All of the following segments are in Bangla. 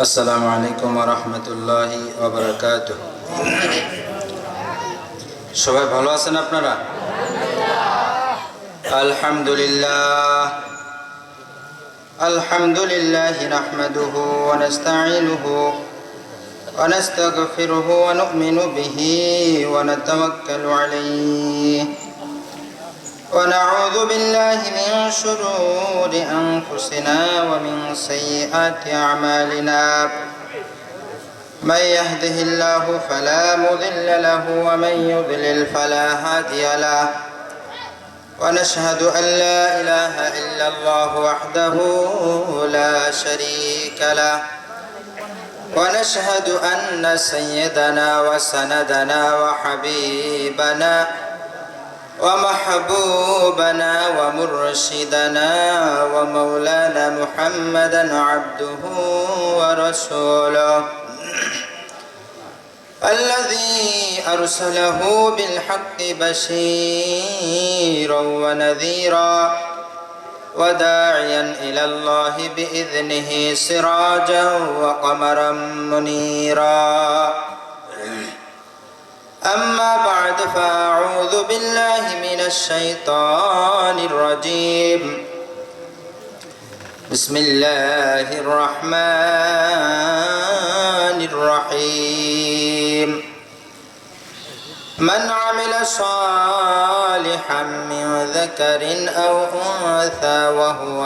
আসসালামু আলাইকুম ওয়া রাহমাতুল্লাহি ওয়া বারাকাতুহু। সবাই ভালো আছেন আপনারা? আলহামদুলিল্লাহ আলহামদুলিল্লাহি নাহমাদুহু ওয়া নাস্তাঈনুহু ওয়া নাস্তাগফিরুহু ওয়া নু'মিনু বিহি ওয়া নাতাওয়াক্কালু আলাইহি ওয়া না'উযু বিল্লাহি মিন শুরুরি আনফুসিনা ওয়া মিন সাইয়্যাতি আ'মালিনা। من يهده الله فلا مضل له ومن يضلل فلا هادي له ونشهد أن لا إله إلا الله وحده لا شريك له ونشهد أن سيدنا وسندنا وحبيبنا ومحبوبنا ومرشدنا ومولانا محمدا عبده ورسوله الذي أرسله بالحق بشيرا ونذيرا وداعيا إلى الله بإذنه سراجا وقمرا منيرا. أما بعد فأعوذ بالله من الشيطان الرجيم. بسم الله الرحمن الرحيم. من عمل صالحا من ذكر أو أنثى وهو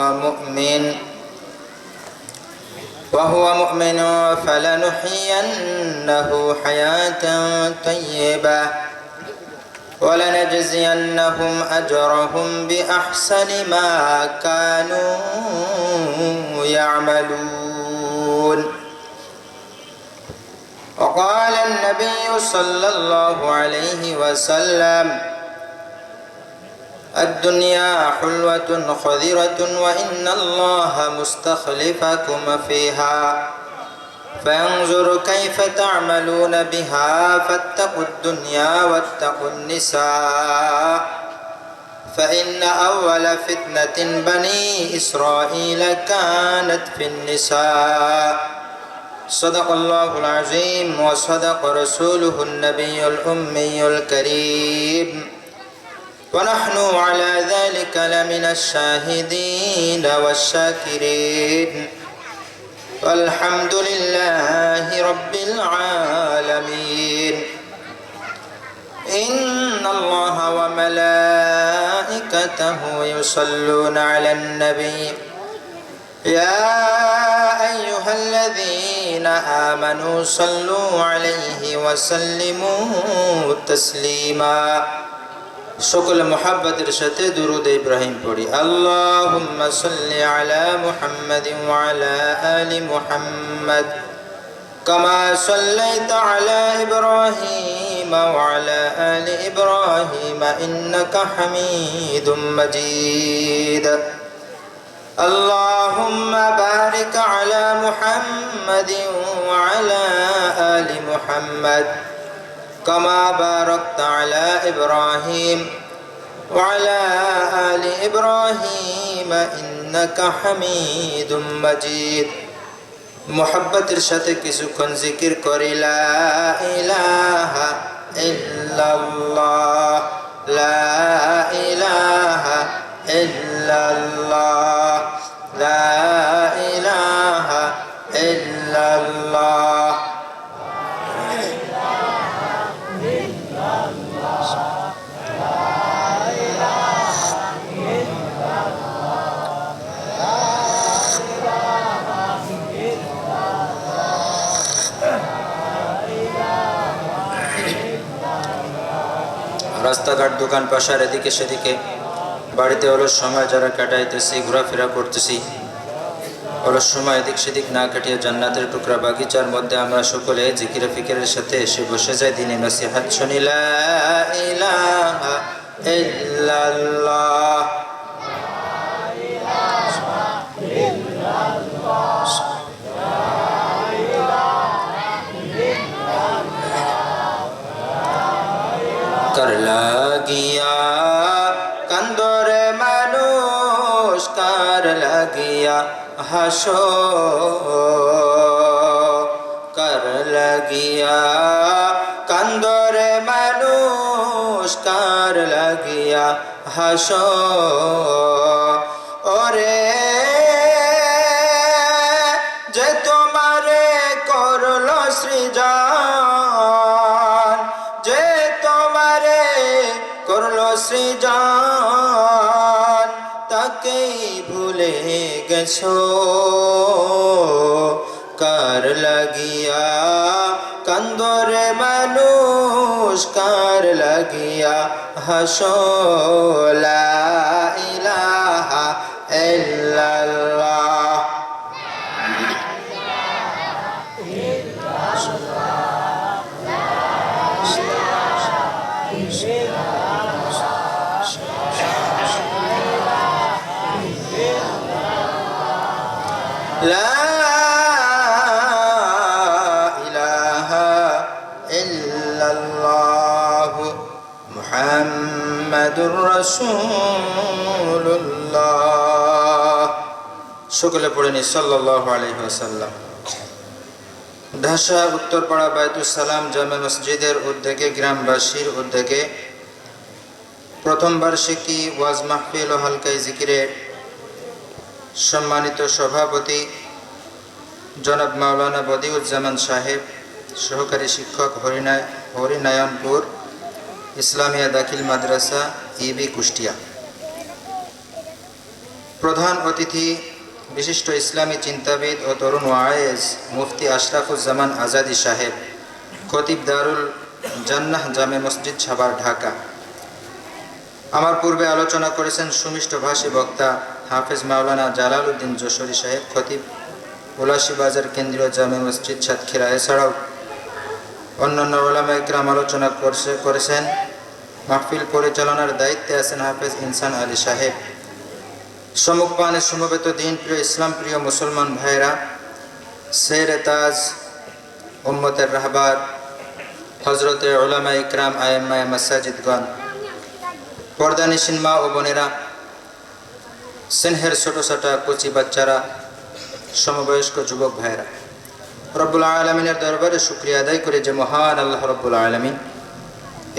مؤمن فلنحيينه حياة طيبة ولنجزينهم أجرهم بأحسن ما كانوا يعملون. وقال النبي صلى الله عليه وسلم: الدنيا حلوة خضرة وإن الله مستخلفكم فيها فينظر كيف تعملون بها فاتقوا الدنيا واتقوا النساء فإن أول فتنة بني إسرائيل كانت في النساء. صدق الله العظيم وصدق رسوله النبي الأمي الكريم ونحن على ذلك لمن الشاهدين والشاكرين والحمد لله رب العالمين. إن الله وملائكته يصلون على النبي يا أيها الذين آمنوا صلوا عليه وسلموا تسليما. সকল মুহাব্বতের সাথে দুরূদ ইব্রাহিম পড়ি। আল্লাহুম্মা সাল্লি আলা মুহাম্মাদিন ওয়া আলা আলি মুহাম্মাদ কামা সাল্লাইতা আলা ইব্রাহিম ওয়া আলা আলি ইব্রাহিম ইন্নাকা হামিদুম মাজিদ। আল্লাহুম্মা বারিক আলা মুহাম্মাদিন ওয়া আলা আলি মুহাম্মাদ كما باركت على إبراهيم وعلى آل إبراهيم إنك حميد مجيد. محبتের সাথে কিছুক্ষণ জিকির করি লা ইলাহা ইল্লাল্লাহ লা ইলাহা ইল্লাল্লাহ লা ইলাহা ইল্লাল্লাহ। রাস্তাঘাট দোকান পাশার এদিকে সেদিকে বাড়িতে অলস সময় যারা কাটাইতেছি, ঘোরাফেরা করতেছি, অলস সময় এদিক সেদিক না কাটিয়ে জান্নাতের টুকরা বাগিচার মধ্যে আমরা সকলে জিকিরে ফিকিরের সাথে এসে বসে যাই। দিনে নসিহত শুনি লা ইলাহা ইল্লাল্লাহ कर लागिया লাগিয়া হাসো, কার লাগিয়া কান্দরে মানুষ, কার লাগিয়া হাসো। ওরে যে তোমারে করলো সৃজন, যে তোমারে করলো সৃজন, তাকেই ভুলে গেছো, কার লাগিয়া কান্দরে মানুষ, কার লাগিয়া হাসো। লা ইলাহা ইল্লাল্লাহ। লা ইলাহা ইল্লাল্লাহ মুহাম্মাদুর রাসূলুল্লাহ। সকলে পড়েনি সাল্লাল্লাহু আলাইহি ওয়াসাল্লাম। ঢাকা উত্তরপাড়া বায়তুস সালাম জামে মসজিদের উদ্যোগে, গ্রামবাসীর উদ্যোগে প্রথম বার্ষিকী ওয়াজ মাহফিল ও হালকায় জিকিরের সম্মানিত সভাপতি জনাব মাওলানা বদিউজ্জামান সাহেব, সহকারী শিক্ষক হরিনারায়ণপুর ইসলামিয়া দাখিল মাদ্রাসা ইবি কুষ্টিয়া। প্রধান অতিথি বিশিষ্ট ইসলামী চিন্তাবিদ ও তরুণ ওয়ায়েজ মুফতি আশরাফুজ্জামান আজাদি সাহেব, খতিব দারুল জান্নাহ জামে মসজিদ সাভার ঢাকা। আমার পূর্বে আলোচনা করেছেন সুমিষ্ট ভাষী বক্তা হাফেজ মাওলানা জালাল উদ্দিন যশোরী সাহেব, খতিব উলাসী বাজার কেন্দ্রীয় জামে মসজিদ সাতক্ষীরা। এছাড়াও অন্যান্য ওলামা ইকরাম আলোচনা করেছেন। মাহফিল পরিচালনার দায়িত্বে আছেন হাফেজ ইনসান আলী সাহেব। সম্মুখপানে সমবেত দিন প্রিয় ইসলাম প্রিয় মুসলমান ভাইরা, শেরে তাজ উম্মতের রাহবার হজরতে ওলামা ইকরাম আয়েম্মায়ে মাসাজিদগণ, পর্দানিশীন মা ও বোনেরা, স্নেহের ছোট ছোট কচি বাচ্চারা, সমবয়স্ক যুবক ভাইরা, রব্বুল আলামিনের দরবারে শুকরিয়া আদায় করে যে মহান আল্লাহ রব্বুল আলামিন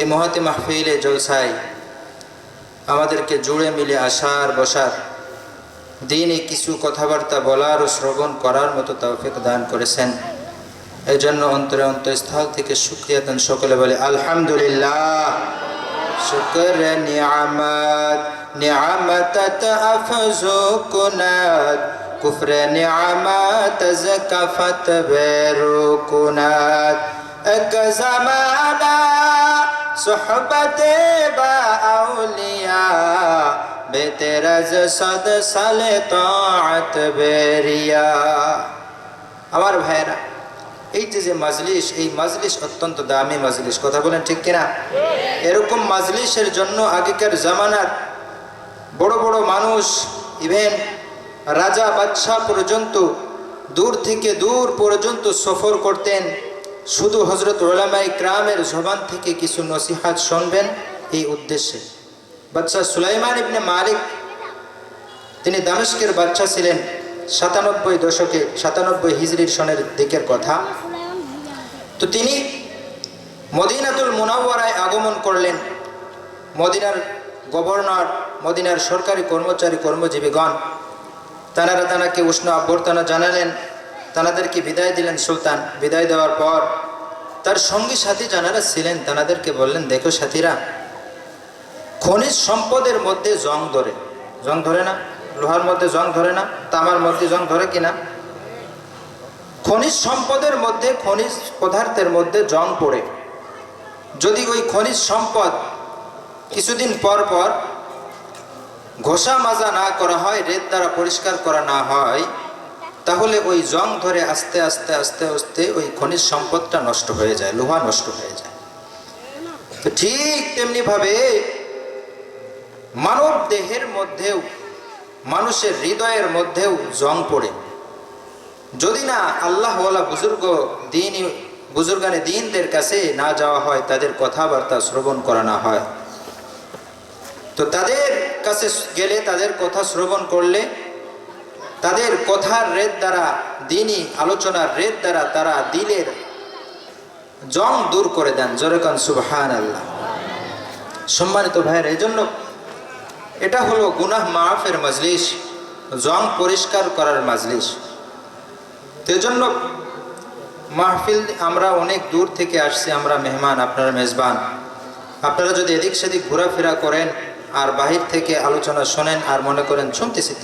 এই মহতি মাহফিলে জলসায় আমাদেরকে জুড়ে মিলে আসার বসার, দিনে কিছু কথাবার্তা বলার ও শ্রবণ করার মতো তৌফিক দান করেছেন। এই জন্য অন্তরে অন্তঃস্থল থেকে শুকরিয়া দেন। সকলে বলে আলহামদুলিল্লাহ। শুকর নিয়ামত নিয়ামত আফজু কুনাত, কুফর নিয়ামত যকাফত বেরুকুনাত। এক জামানা সোহবত বা আউলিয়া, বেতেরাজ সদ সালে তাআত বেরিয়া। আমার ভাইরা, এই যে মাজলিস, এই মাজলিস অত্যন্ত দামি মাজলিস। কথা বলেন ঠিক কিনা? এরকম মাজলিসের জন্য আগেকার জামানার বড় বড় মানুষ, ইভেন রাজা বাদশাহ পর্যন্ত দূর থেকে দূর পর্যন্ত সফর করতেন, শুধু হজরত উলামা ইকরামের জবান থেকে কিছু নসিহাত শুনবেন এই উদ্দেশ্যে। বাদশাহ সুলাইমান ইবনে মালিক, তিনি দামেস্কের বাদশাহ ছিলেন 97 দশকে, 97 হিজরির সনের দিকের কথা। তো তিনি মদিনাতুল মুনাওয়ারায় আগমন করলেন। মদিনার গভর্নর, মদিনার সরকারি কর্মচারী কর্মজীবীগণ তানাকে উষ্ণ অভ্যর্থনা জানালেন, তানাদেরকে বিদায় দিলেন সুলতান। বিদায় দেওয়ার পর তার সঙ্গী সাথী যারা ছিলেন তানাদেরকে বললেন, দেখো সাথীরা, খনিজ সম্পদের মধ্যে জং ধরে। জং ধরে না? লোহার মধ্যে জং ধরে না? তামার মধ্যে জং ধরে কিনা? খনিজ সম্পদের মধ্যে, খনিজ পদার্থের মধ্যে জং পড়ে। যদি ওই খনিজ সম্পদ কিছুদিন পর পর ঘষা মাজা না করা হয়, রেত দ্বারা পরিষ্কার করা না হয়, তাহলে ওই জং ধরে আস্তে আস্তে আস্তে আস্তে ওই খনিজ সম্পদটা নষ্ট হয়ে যায়, লোহা নষ্ট হয়ে যায়। তো ঠিক তেমনি ভাবে মানব দেহের মধ্যেও, মানুষের হৃদয়ের মধ্যেও জং পড়ে। যদি না আল্লাহওয়ালা বুজুর্গানে দিনদের কাছে না যাওয়া হয়, তাদের কথাবার্তা শ্রবণ করা না হয়, তো তাদের কাছে গেলে, তাদের কথা শ্রবণ করলে তাদের কথার রেত দ্বারা, দিনই আলোচনার রেত দ্বারা তারা দিলের জং দূর করে দেন। জোরে কান সুবহানাল্লাহ। সম্মানিত ভাইয়ের, এই জন্য এটা হলো গুনাহ মাফের মজলিস, জং পরিষ্কার করার মজলিস। তো এজন্য মাহফিল, আমরা অনেক দূর থেকে আসছি, আমরা মেহমান, আপনারা মেজবান। আপনারা যদি এদিক সেদিক ঘোরাফেরা করেন আর বাহির থেকে আলোচনা শোনেন আর মনে করেন শুনতেছি,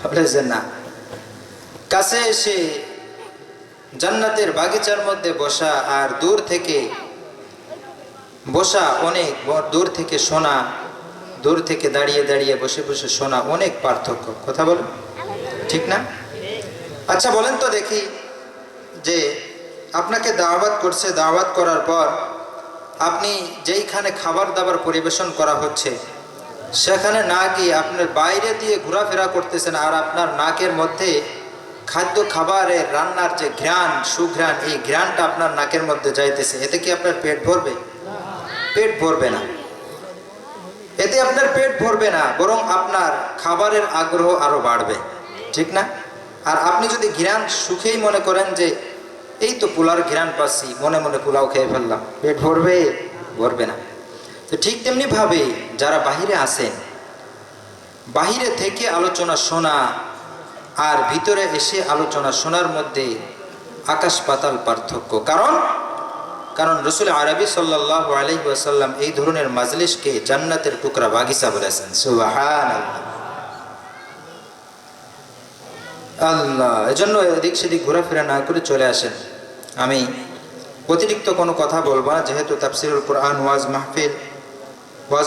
বলে যে না, কাছে এসে জান্নাতের বাগিচার মধ্যে বসা আর দূর থেকে বসা, অনেক দূর থেকে শোনা, দূর থেকে দাঁড়িয়ে দাঁড়িয়ে বসে বসে শোনা, অনেক পার্থক্য। কথা বলেন, ঠিক না? আচ্ছা বলেন তো দেখি, যে আপনাকে দাওয়াত করছে, দাওয়াত করার পর আপনি যেইখানে খাবার দাবার পরিবেশন করা হচ্ছে সেখানে না গিয়ে আপনার বাইরে দিয়ে ঘোরাফেরা করতেছেন, আর আপনার নাকের মধ্যে খাদ্য খাবারের রান্নার যে ঘ্রাণ, সুঘ্রাণ, এই ঘ্রাণটা আপনার নাকের মধ্যে যাইতেছে, এতে কি আপনার পেট ভরবে? পেট ভরবে না। এতে আপনার পেট ভরবে না, বরং আপনার খাবারের আগ্রহ আরো বাড়বে, ঠিক না? আর আপনি যদি ঘ্রাণ সুখেই মনে করেন যে এই তো পোলার ঘ্রাণ পাচ্ছি, মনে মনে পোলাও খেয়ে ফেললাম, পেট ভরবে? ভরবে না। তো ঠিক তেমনি ভাবে যারা বাহিরে আছেন, বাহিরে থেকে আলোচনা শোনা আর ভিতরে এসে আলোচনা শোনার মধ্যে আকাশ পাতাল পার্থক্য। কারণ রাসূল আরবি সাল্লাল্লাহু আলাইহি ওয়াসাল্লাম এই ধরনের মাজলিসকে জান্নাতের টুকরা বাগিচা বলেছেন। সুবহানাল্লাহ, আল্লাহ। এজন্য এদিক সেদিক ঘোরাফেরা না করে চলে আসেন। আমি অতিরিক্ত কোনো কথা বলবো না, যেহেতু তাফসিরুল কোরআন ওয়াজ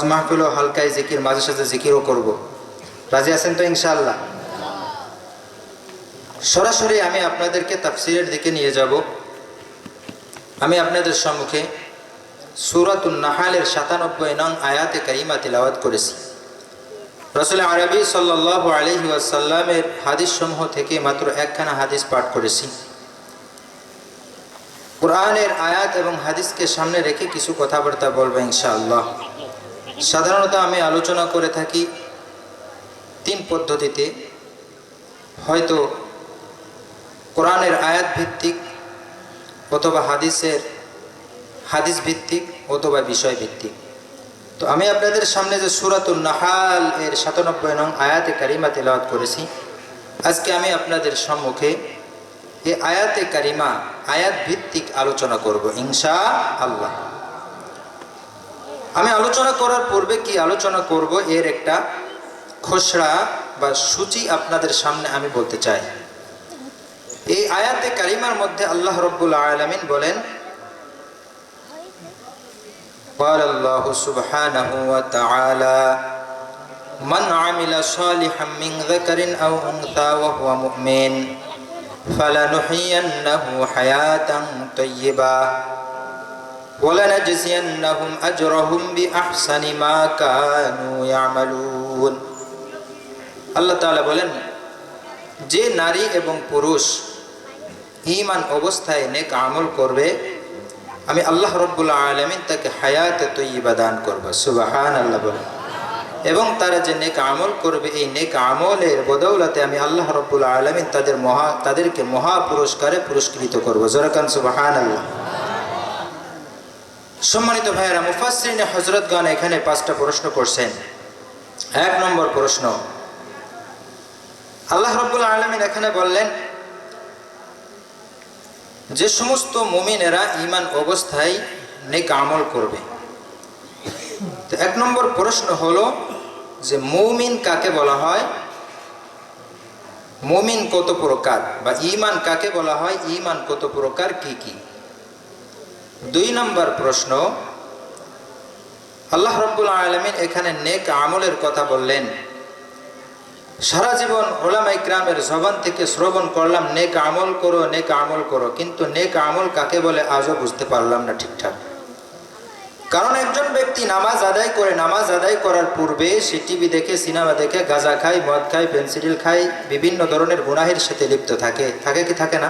মাহফিল ও হালকায় জিকির, মাঝে সাঝে জিকিরও করব। রাজি আছেন তো ইনশাআল্লাহ? সরাসরি আমি আপনাদেরকে তাফসিরের দিকে নিয়ে যাব। আমি আপনাদের সম্মুখে সূরাতুন নাহালের ৯৭ নং আয়াতে কারিমা তিলাওয়াত করেছি। রাসূল আরবি সাল্লাল্লাহু আলাইহি ওয়াসাল্লামের হাদিস সমূহ থেকে মাত্র একখানা হাদিস পাঠ করেছি। কোরআনের আয়াত এবং হাদিসকে সামনে রেখে কিছু কথাবার্তা বলবো ইনশাআল্লাহ। সাধারণত আমি আলোচনা করে থাকি তিন পদ্ধতিতে, হয়তো কোরআনের আয়াত ভিত্তিক, অথবা হাদিস ভিত্তিক, অথবা বিষয় ভিত্তিক। তো আমি আপনাদের সামনে যে সূরাতুন নাহাল এর ৯৭ নং আয়াতে কারিমা তেলাওয়াত করেছি, আজকে আমি আপনাদের সম্মুখে এই আয়াতে কারিমা আয়াত ভিত্তিক আলোচনা করব ইনশাআল্লাহ। আমি আলোচনা করার পূর্বে কি আলোচনা করব এর একটা খসড়া বা সূচি আপনাদের সামনে আমি বলতে চাই। এই আয়াতে কারিমার মধ্যে আল্লাহ রাব্বুল আলামিন বলেন, قال الله سبحانه وتعالى من عمل صالحا من ذكر أو أنثى وهو مؤمن فلنحيينه حياة طيبة ولنجزينهم أجرهم بأحسن ما كانوا يعملون। আল্লাহ তাআলা বলেন, যে নারী এবং পুরুষ ঈমান অবস্থায় নেক আমল করবে, আমি আল্লাহ রাব্বুল আলামিন তাকে হায়াতে তয়্যিবা দান করব। সুবহানাল্লাহ বলেন। এবং তারা যে নেক আমল করবে, এই নেক আমলের বদৌলতে আমি আল্লাহ রাব্বুল আলামিন তাদেরকে মহা পুরস্কারে পুরস্কৃত করব। জোরে কান সুবহানাল্লাহ। সম্মানিত ভাইয়েরা, মুফাসসিরিনে হযরতগণ এখানে 5টা প্রশ্ন করছেন। 1 নম্বর প্রশ্ন, আল্লাহ রাব্বুল আলামিন এখানে বললেন যে সমস্ত মুমিনেরা ঈমান অবস্থায় নেক আমল করবে। তো 1 নম্বর প্রশ্ন হলো যে মুমিন কাকে বলা হয়, মুমিন কত প্রকার, বা ঈমান কাকে বলা হয়, ঈমান কত প্রকার, কি কি। 2 নম্বর প্রশ্ন, আল্লাহ রাব্বুল আলামিন এখানে নেক আমলের কথা বললেন। সারা জীবন উলামায়ে কিরামের জবান থেকে শ্রবণ করলাম নেক আমল করো, নেক আমল করো, কিন্তু নেক আমল কাকে বলে আজও বুঝতে পারলাম না ঠিকঠাক। কারণ একজন ব্যক্তি নামাজ আদায় করে, নামাজ আদায় করার পূর্বে সে টিভি দেখে, সিনেমা দেখে, গাঁজা খায়, মদ খায়, পেনসিডিল খায়, বিভিন্ন ধরনের গুনাহের সাথে লিপ্ত থাকে কি থাকে না?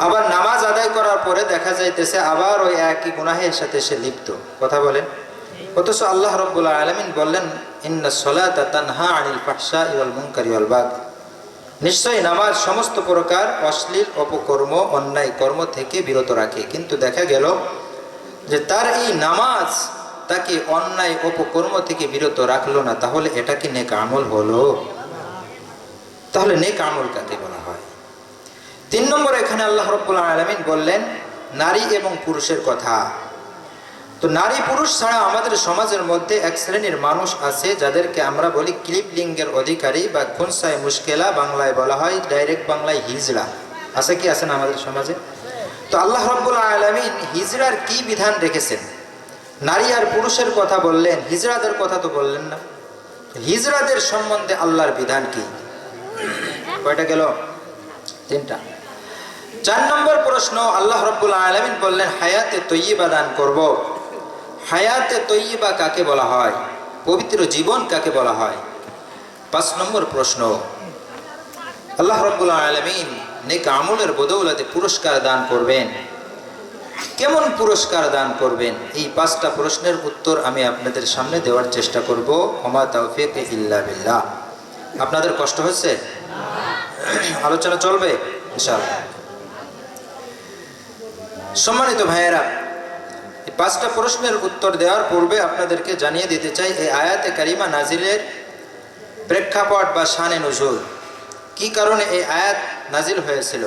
আবার নামাজ আদায় করার পরে দেখা যাইতেছে আবার ওই একই গুনাহের সাথে সে লিপ্ত। কথা বলেন। অথচ আল্লাহ রাব্বুল আলামিন বললেন, ইন্নাস সালাতা তানহা আনিল ফাহশাই ওয়াল মুনকারি ওয়াল বাগি। নিশ্চয়ই নামাজ সমস্ত প্রকার অশ্লীল অপকর্ম অন্যায় কর্ম থেকে বিরত রাখে। কিন্তু দেখা গেল যে তার এই নামাজ তাকে অন্যায় অপকর্ম থেকে বিরত রাখলো না, তাহলে এটা কি নেক আমল হলো? তাহলে নেক আমল কাকে বলা হয়? 3 নম্বর এখানে আল্লাহ রাব্বুল আলামিন বললেন নারী এবং পুরুষের কথা। তো নারী পুরুষ ছাড়া আমাদের সমাজের মধ্যে এক শ্রেণীর মানুষ আছে যাদেরকে আমরা বলি ক্লিপ লিঙ্গের অধিকারী বা খুনসায় মুশকিলা, বাংলায় বলা হয় ডাইরেক্ট বাংলায় হিজড়া। আছে কি আছেন আমাদের সমাজে? তো আল্লাহ রাব্বুল আলামিন হিজড়ার কি বিধান রেখেছেন? নারী আর পুরুষের কথা বললেন, হিজড়াদের কথা তো বললেন না। হিজড়াদের সম্বন্ধে আল্লাহর বিধান কি? কয়টা গেল? 3টা। 4 নম্বর প্রশ্ন, আল্লাহ রাব্বুল আলামিন বললেন হায়াতে তৈয়্যিবা দান করব। হায়াতে তৈয়্যিবা কাকে বলা হয়? পবিত্র জীবন কাকে বলা হয়? 5 নম্বর প্রশ্ন, আল্লাহ রাব্বুল আলামিন নেক আমলের বদৌলতে পুরস্কার দান করবেন। কেমন পুরস্কার দান করবেন? এই 5টা প্রশ্নের উত্তর আমি আপনাদের সামনে দেওয়ার চেষ্টা করব। ওমা তাওফীক ইল্লা বিল্লাহ। আপনাদের কষ্ট হচ্ছে? আলোচনা চলবে ইনশাআল্লাহ। সম্মানিত ভাইয়েরা, এই 5টা প্রশ্নের উত্তর দেওয়ার পূর্বে আপনাদেরকে জানিয়ে দিতে চাই এই আয়াতে কারিমা নাজিলের প্রেক্ষাপট বা শানে নুজুল, কি কারণে এই আয়াত নাজিল হয়েছিল।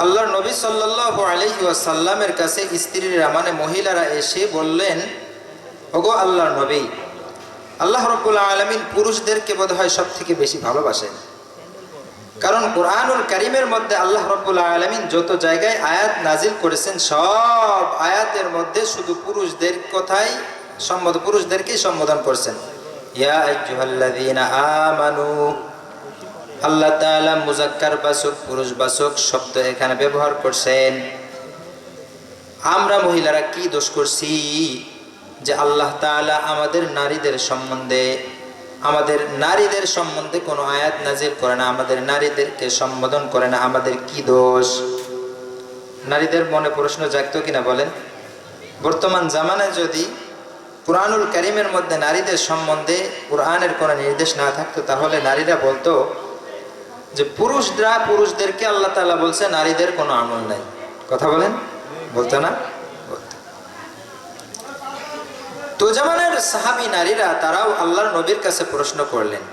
আল্লাহর নবী সাল্লাল্লাহু আলাইহি ওয়াসাল্লামের কাছে স্ত্রীরা মানে মহিলারা এসে বললেন, ওগো আল্লাহর নবী, আল্লাহ রাব্বুল আলামিন পুরুষদেরকে বোধহয় সবথেকে বেশি ভালোবাসেন। কারণ কুরআনুল কারীমের মধ্যে আল্লাহ রাব্বুল আলামিন যত জায়গায় আয়াত নাজিল করেছেন সব আয়াতের মধ্যে শুধু পুরুষদের কথাই পুরুষদেরকেই সম্বোধন করছেন। ইয়া আইয়ুহাল্লাযীনা আমানু, আল্লাহ তাআলা মুযাক্কার বাচক পুরুষ বাচক শব্দ এখানে ব্যবহার করছেন। আমরা মহিলারা কি দোষ করছি যে আল্লাহ তাআলা আমাদের নারীদের সম্বন্ধে কোনো আয়াত নাজিল করে না, আমাদের নারীদেরকে সম্বোধন করে না? আমাদের কি দোষ? নারীদের মনে প্রশ্ন জাগতো কিনা বলেন? বর্তমান জামানায় যদি কুরআনুল কারীমের মধ্যে নারীদের সম্বন্ধে কুরআনের কোনো নির্দেশ না থাকতো, তাহলে নারীরা বলতো যে পুরুষদেরকে আল্লাহ তাআলা বলছে, নারীদের কোনো আমল নাই। কথা বলেন? বলতো না? তো জামানের সাহাবী নারীরা তারাও আল্লাহর নবীর কাছে প্রশ্ন করলেন।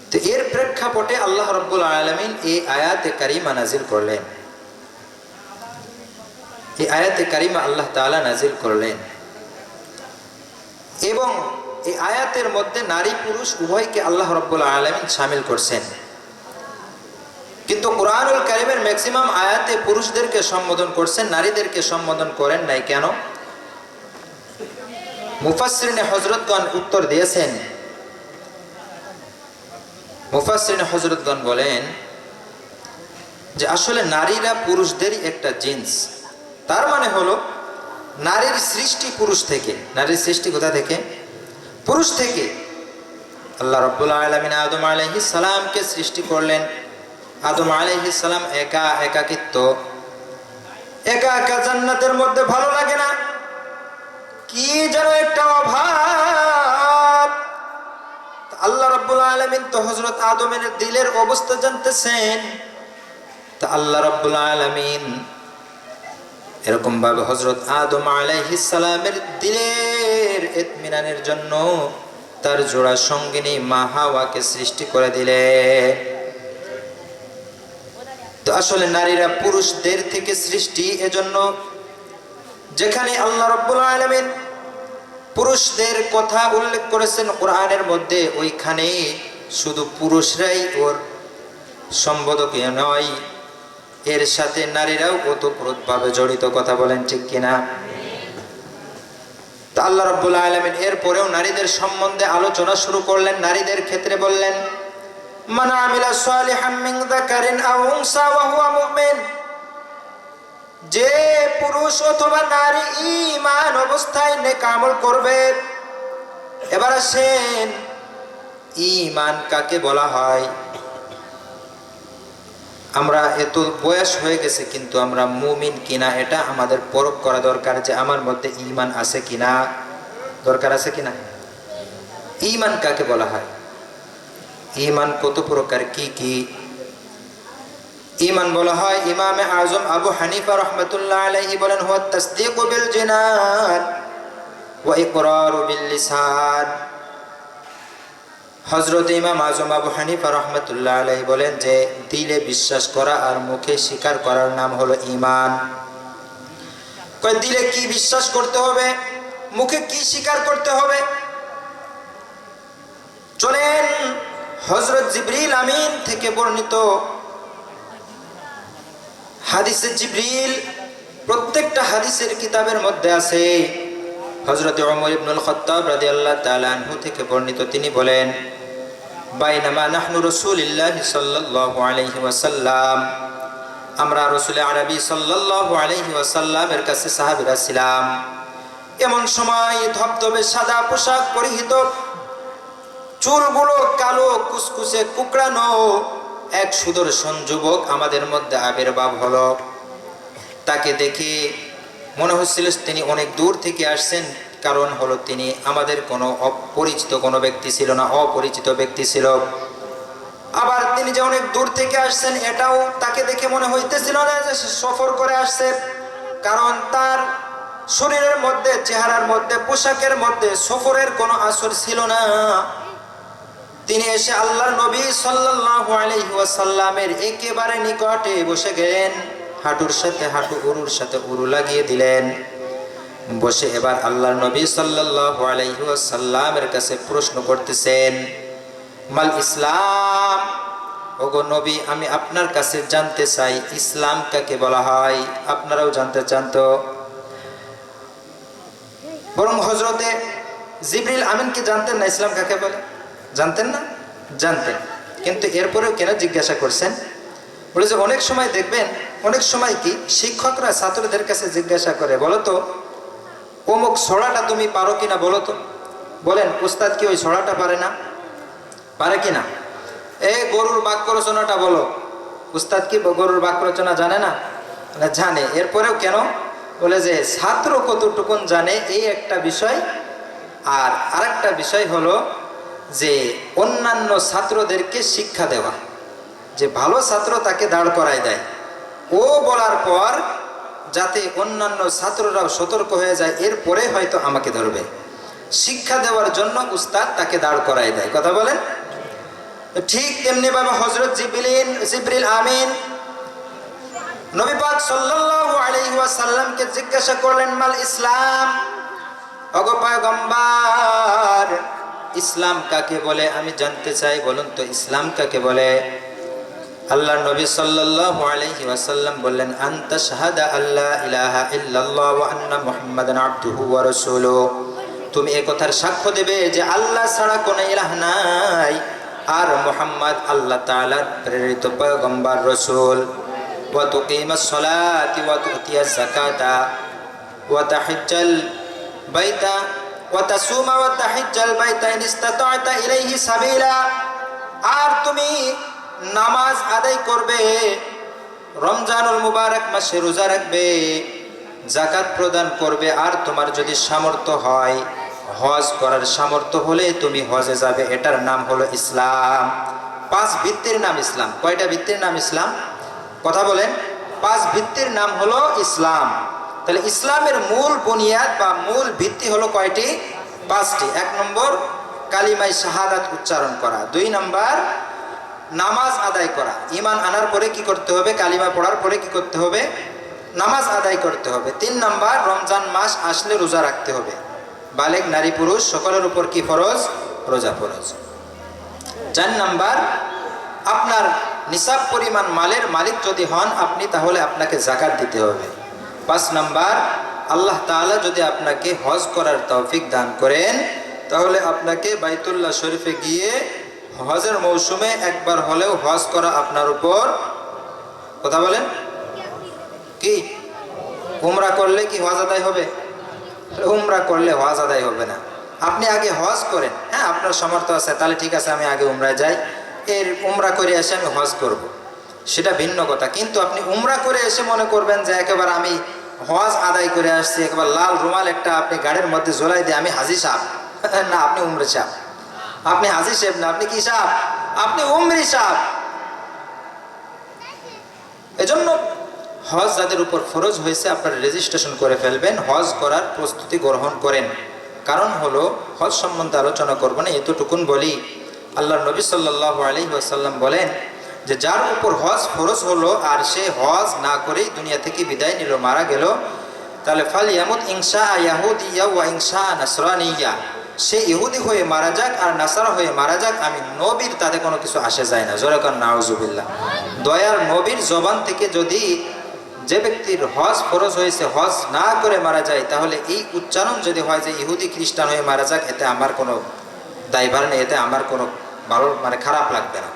তো এর প্রেক্ষাপটে আল্লাহ রাব্বুল আলামিন এই আয়াতে কারিমা নাজিল করলেন। এই আয়াতে কারিমা আল্লাহ তাআলা নাজিল করলেন এবং এই আয়াতের মধ্যে নারী পুরুষ উভয়কে আল্লাহ রাব্বুল আলামিন শামিল করছেন। কিন্তু কুরআনুল কারীমের ম্যাক্সিমাম আয়াতে পুরুষদেরকে সম্বোধন করছেন, নারীদেরকে সম্বোধন করেন নাই। কেন? মুফাসসিরিনে হযরতগণ উত্তর দিয়েছেন। মুফাসসিরিনে হযরতগণ বলেন যে আসলে নারীরা পুরুষদেরই একটা জিন্স। তার মানে হলো নারীর সৃষ্টি পুরুষ থেকে। নারীর সৃষ্টি কোথা থেকে? পুরুষ থেকে। আল্লাহ রাব্বুল আলামিন আদম আলাইহিস সালামকে সৃষ্টি করলেন। আদম আলাইহিস সালাম একাকিত্ব, একা জান্নাতের মধ্যে ভালো লাগে না, কি যেন একটা অভাব। আল্লাহ রাব্বুল আলামিন তো হযরত আদমের দিলের অবস্থা জানতেছেন। তা আল্লাহ রাব্বুল আলামিন এরকম ভাবে হযরত আদম আলাইহিস সালামের দিলের ইতমিনানের জন্য তার জোড়া সঙ্গিনী মা হাওয়াকে সৃষ্টি করে দিলেন। তো আসলে নারীরা পুরুষদের থেকে সৃষ্টি। এজন্য যেখানে আল্লাহ রাব্বুল আলামিন পুরুষদের কথা উল্লেখ করেছেন কোরআনের মধ্যে, ওইখানে শুধু পুরুষরাই ওর সম্বোধক নয়, এর সাথে নারীরাও ওতপ্রোতভাবে জড়িত। কথা বলেন ঠিক কিনা? তা আল্লাহ রাব্বুল আলামিন এরপরেও নারীদের সম্বন্ধে আলোচনা শুরু করলেন। নারীদের ক্ষেত্রে বললেন, মান আমিলা সালিহাম মিন যাকারিন আও উনসা ওয়া হুয়া মুমিন, যে পুরুষ অথবা নারী ঈমান অবস্থায় নেক আমল করবে। এবার আসেন, ঈমান কাকে বলা হয়? আমরা এত বয়স হয়ে গেছে কিন্তু আমরা মুমিন কিনা এটা আমাদের পরখ করা দরকার, যে আমার মধ্যে ঈমান আছে কিনা। দরকার আছে কিনা? ঈমান কাকে বলা হয়? ঈমান কত প্রকার, কি কি ঈমান বলা হয়? ইমামে আজম আবু হানিফা রাহমাতুল্লাহ আলাইহি বলেন, হুয়া তাসদীকু বিল জিনান ওয়া ইকরারু বিল লিসান। হযরত ইমাম আজম আবু হানিফা রাহমাতুল্লাহ আলাইহি বলেন যে দিলে বিশ্বাস করা আর মুখে স্বীকার করার নাম হলো ঈমান। কয় দিলে কি বিশ্বাস করতে হবে, মুখে কি স্বীকার করতে হবে? চলেন হযরত জিবরিল আমিন থেকে বর্ণিত হাদিসে জিবরিল, প্রত্যেকটা হাদিসের কিতাবের মধ্যে আছে। হযরত ওমর ইবনুল খাত্তাব রাদিয়াল্লাহু তাআলা আনহু থেকে বর্ণিত, তিনি বলেন, বাইনামা নাহনু রাসূলিল্লাহি সাল্লাল্লাহু আলাইহি ওয়াসাল্লাম, আমরা রাসূল আরবি সাল্লাল্লাহু আলাইহি ওয়াসাল্লামের কাছে সাহাবীরা ছিলাম। এমন সময় ধবধবে সাদা পোশাক পরিহিত, চুলগুলো কালো কুচকুচে কুকড়ানো এক সুদর্শন যুবক আমাদের মধ্যে আবির্ভাব হলো। তাকে দেখে মনে হচ্ছিল তিনি অনেক দূর থেকে আসছেন, কারণ হলো তিনি আমাদের কোনো অপরিচিত কোনো ব্যক্তি ছিল না, অপরিচিত ব্যক্তি ছিল। আবার তিনি যে অনেক দূর থেকে আসছেন এটাও তাকে দেখে মনে হইতেছিল না যে সে সফর করে আসছে, কারণ তার শরীরের মধ্যে, চেহারার মধ্যে, পোশাকের মধ্যে সফরের কোনো আসর ছিল না। তিনি এসে আল্লাহর নবী সাল্লাল্লাহু আলাইহি ওয়াসাল্লামের একেবারে নিকটে বসে গেলেন, হাঁটুর সাথে হাঁটু, উরুর সাথে উরু লাগিয়ে দিলেন। বসে এবার আল্লাহর নবী সাল্লাল্লাহু আলাইহি ওয়াসাল্লামের কাছে প্রশ্ন করতেছেন, মাল ইসলাম, ওগো নবী আমি আপনার কাছে জানতে চাই ইসলাম কাকে বলা হয়। আপনারাও জানতে চান তো? বরং হযরতে জিবরিল আমিন কি জানতেন না ইসলাম কাকে বলে? জানতেন না? জানতেন, কিন্তু এরপরেও কেন জিজ্ঞাসা করছেন? বলে যে অনেক সময় দেখবেন, অনেক সময় কি শিক্ষকরা ছাত্রদের কাছে জিজ্ঞাসা করে, বলো তো অমুক ছড়াটা তুমি পারো কিনা বলো তো। বলেন উস্তাদ কি ওই ছড়াটা পারে না? পারে কিনা? গরুর বাক্য রচনাটা বলো, উস্তাদ কি গরুর বাক্য রচনা জানে না? জানে। এরপরেও কেন? বলে যে ছাত্র কতটুকুন জানে এই একটা বিষয়, আর আরেকটা বিষয় হলো যে অন্যান্য ছাত্রদেরকে শিক্ষা দেওয়া, যে ভালো ছাত্র তাকে দাঁড় করায় দেয়, ও বলার পর যাতে অন্যান্য ছাত্ররাও সতর্ক হয়ে যায়, এরপরে হয়তো আমাকে ধরবে। শিক্ষা দেওয়ার জন্য উস্তাদ তাকে দাঁড় করায় দেয়। কথা বলেন? ঠিক তেমনি ভাবে হযরত জিবরিল আমিন নবী পাক সাল্লাল্লাহু আলাইহি ওয়াসাল্লামকে জিজ্ঞাসা করলেন, মাল ইসলাম, ওগো পয়গম্বর ইসলাম কাকে বলে আমি জানতে চাই, বলুন তো ইসলাম কাকে বলে? আল্লাহর নবী সাল্লাল্লাহু আলাইহি ওয়াসাল্লাম বললেন, আনতা শাহাদা আল্লা ইলাহা ইল্লাল্লাহ ওয়া আন্না মুহাম্মাদান আবদুহু ওয়া রাসূলুহু, তুমি এই কথার সাক্ষ্য দেবে যে আল্লাহ ছাড়া কোনো ইলাহ নাই আর মুহাম্মদ আল্লাহ তাআলার প্রেরিত পয়গম্বর রাসূল। ওয়া তুকিমাস সালাতি ওয়া তুতিয়াজ যাকাতা ওয়া তাহিজ্জাল বাইতা ওয়া তাসুমা ওয়া তাহিজ্জাল বাইতা ইন ইসতাতা'তা ইলাইহি সাবিলা, আর তুমি নামাজ আদায় করবে, রমজানুল মুবারক মাসে রোজা রাখবে, যাকাত প্রদান করবে, আর তোমার যদি সামর্থ্য হয় হজ করার সামর্থ্য হলে তুমি হজে যাবে। এটার নাম হলো ইসলাম। 5 ভিত্তির নাম ইসলাম। কয়টা ভিত্তির নাম ইসলাম? কথা বলেন। 5 ভিত্তির নাম হলো ইসলাম। তাহলে ইসলামের মূল বুনিয়াদ বা মূল ভিত্তি হলো কয়টি? 5টি। 1 নম্বর কালিমায়ে শাহাদাত উচ্চারণ করা, 2 নম্বর নামাজ আদায় করা, ঈমান আনার পরে কি করতে হবে? কালিমা পড়ার পরে কি করতে হবে? নামাজ আদায় করতে হবে। 3 নম্বর রমজান মাস আসলে রোজা রাখতে হবে। বালেগ নারী পুরুষ সকলের উপর কি ফরজ? রোজা ফরজ। 4 নম্বর আপনার নিসাব পরিমাণ মালের মালিক যদি হন আপনি, তাহলে আপনাকে যাকাত দিতে হবে। 5 নম্বর আল্লাহ তাআলা যদি আপনাকে হজ করার তৌফিক দান করেন, তাহলে আপনাকে বাইতুল্লাহ শরীফে গিয়ে হজের মৌসুমে একবার হলেও হজ করা আপনার উপর। কথা বলেন। কি উমরা করলে কি হজ আদায় হবে? উমরা করলে হজ আদায় হবে না। আপনি আগে হজ করেন, হ্যাঁ আপনার সামর্থ্য আছে, তাহলে ঠিক আছে আমি আগে উমরায় যাই, এর উমরা করে এসে আমি হজ করব, সেটা ভিন্ন কথা। কিন্তু আপনি উমরা করে এসে মনে করবেন যে একেবারে আমি হজ আদায় করে আসছি, একবার লাল রুমাল একটা আপনি গাড়ির মধ্যে ঝোলাই দিয়ে আমি হাজি সাহেব, না আপনি উমরা সাহেব, আপনি হাজি সাহেব না, আপনি কি সাহেব? আপনি উমরি সাহেব। এজন্য হজ যাদের উপর ফরজ হয়েছে আপনারা রেজিস্ট্রেশন করে ফেলবেন, হজ করার প্রস্তুতি গ্রহণ করেন। কারণ হলো হজ সম্বন্ধে আলোচনা করব না, এতটুকুন বলি, আল্লাহর নবী সাল্লাল্লাহু আলাইহি ওয়াসাল্লাম বলেন যে যার উপর হজ ফরজ হলো আর সে হজ না করেই দুনিয়া থেকে বিদায় নিল, মারা গেল, তাহলে ফালিয়ামুত ইনশা ইয়াহুদিয়া ওয়া ইনশা নাসরানিয়া, সে ইহুদি হয়ে মারা যাক আর নাসারা হয়ে মারা যাক, আমি নবীর তাতে কোনো কিছু আসে যায় না। জোরে কান নাউজুবিল্লাহ। দয়ার নবীর জবান থেকে যদি যে ব্যক্তির হজ ফরজ হয়েছে হজ না করে মারা যায়, তাহলে এই উচ্চারণ যদি হয় যে ইহুদি খ্রিস্টান হয়ে মারা যাক, এতে আমার কোনো দায়ভার নেই, এতে আমার কোনো ভালো খারাপ লাগবে না।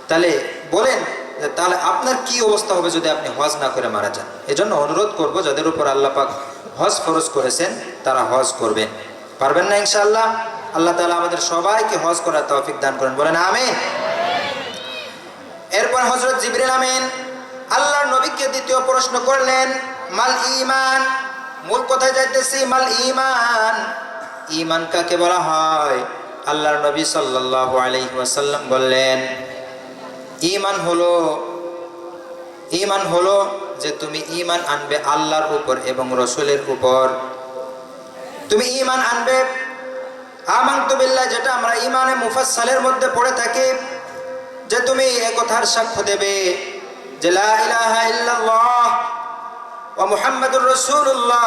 তাহলে বলেন তাহলে আপনার কি অবস্থা হবে যদি আপনি হজ না করে মারা যান? এজন্য অনুরোধ করব যাদের উপর আল্লাহ পাক হজ ফরজ করেছেন তারা হজ করবেন। পারবেন না ইনশাআল্লাহ? আল্লাহ তাআলা আমাদের সবাইকে হজ করার তৌফিক দান করেন, বলেন আমিন। এরপর হযরত জিবরিল আমিন আল্লাহর নবীকে দ্বিতীয় প্রশ্ন করলেন, মাল ঈমান, মূল কথায় যাইতেছি, মাল ঈমান, ঈমান কাকে বলা হয়? আল্লাহর নবী সাল্লাল্লাহু আলাইহি ওয়াসাল্লাম বললেন, ঈমান হলো যে তুমি ঈমান আনবে আল্লাহর উপর এবং রাসূলের উপর। তুমি ঈমান আনবে আমানতু বিল্লাহ, যেটা আমরা ঈমানে মুফাসসালের মধ্যে পড়ে থাকি, যে তুমি একথার সাক্ষ্য দেবে যে লা ইলাহা ইল্লাল্লাহ ওয়া মুহাম্মাদুর রাসূলুল্লাহ,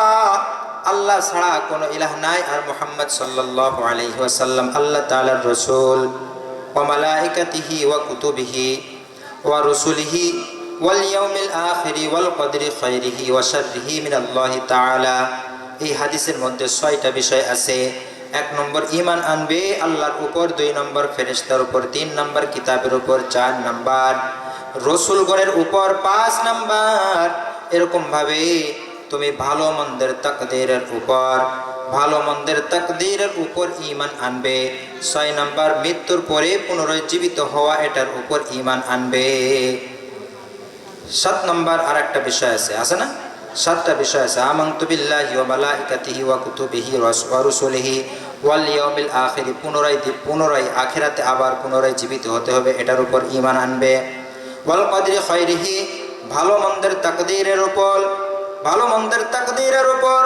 আল্লাহ ছাড়া কোনো ইলাহ নাই আর মুহাম্মদ সাল্লাল্লাহু আলাইহি ওয়াসাল্লাম আল্লাহ তাআলার রাসূল, ওয়া মালাইকাতিহি ওয়া কুতুবিহি ওয়া রুসুলিহি ওয়াল ইয়াউমিল আখিরি ওয়াল কদরি খাইরিহি ওয়া শাররিহি মিনাল্লাহি তাআলা। এই হাদিসের মধ্যে 6টা বিষয় আছে। 1 নম্বর ঈমান আনবে আল্লাহর উপর, 2 নম্বর ফেরেশতার উপর, 3 নম্বর কিতাবের উপর, 4 নম্বর রসুলগণের উপর, 5 নম্বর এরকম ভাবে তুমি ভালো মন্দের তাকদীরের উপর ঈমান আনবে। 6 নম্বর মৃত্যুর পরে পুনরায় জীবিত হওয়া, এটার উপর ঈমান আনবে। 7 নম্বর আরেকটা বিষয় আছে না? 7টা বিষয় আছে। আমানতু বিল্লাহি ওয়া মালাইকাতিহি ওয়া কুতুবিহি ওয়া রুসুলিহি ওয়াল ইয়াউমিল আখিরি, পুনরায় আখিরাতে আবার পুনরায় জীবিত হতে হবে, এটার উপর ঈমান আনবে। ওয়াল কদরি খাইরিহি, ভালো মন্দের তাকদীরের উপর,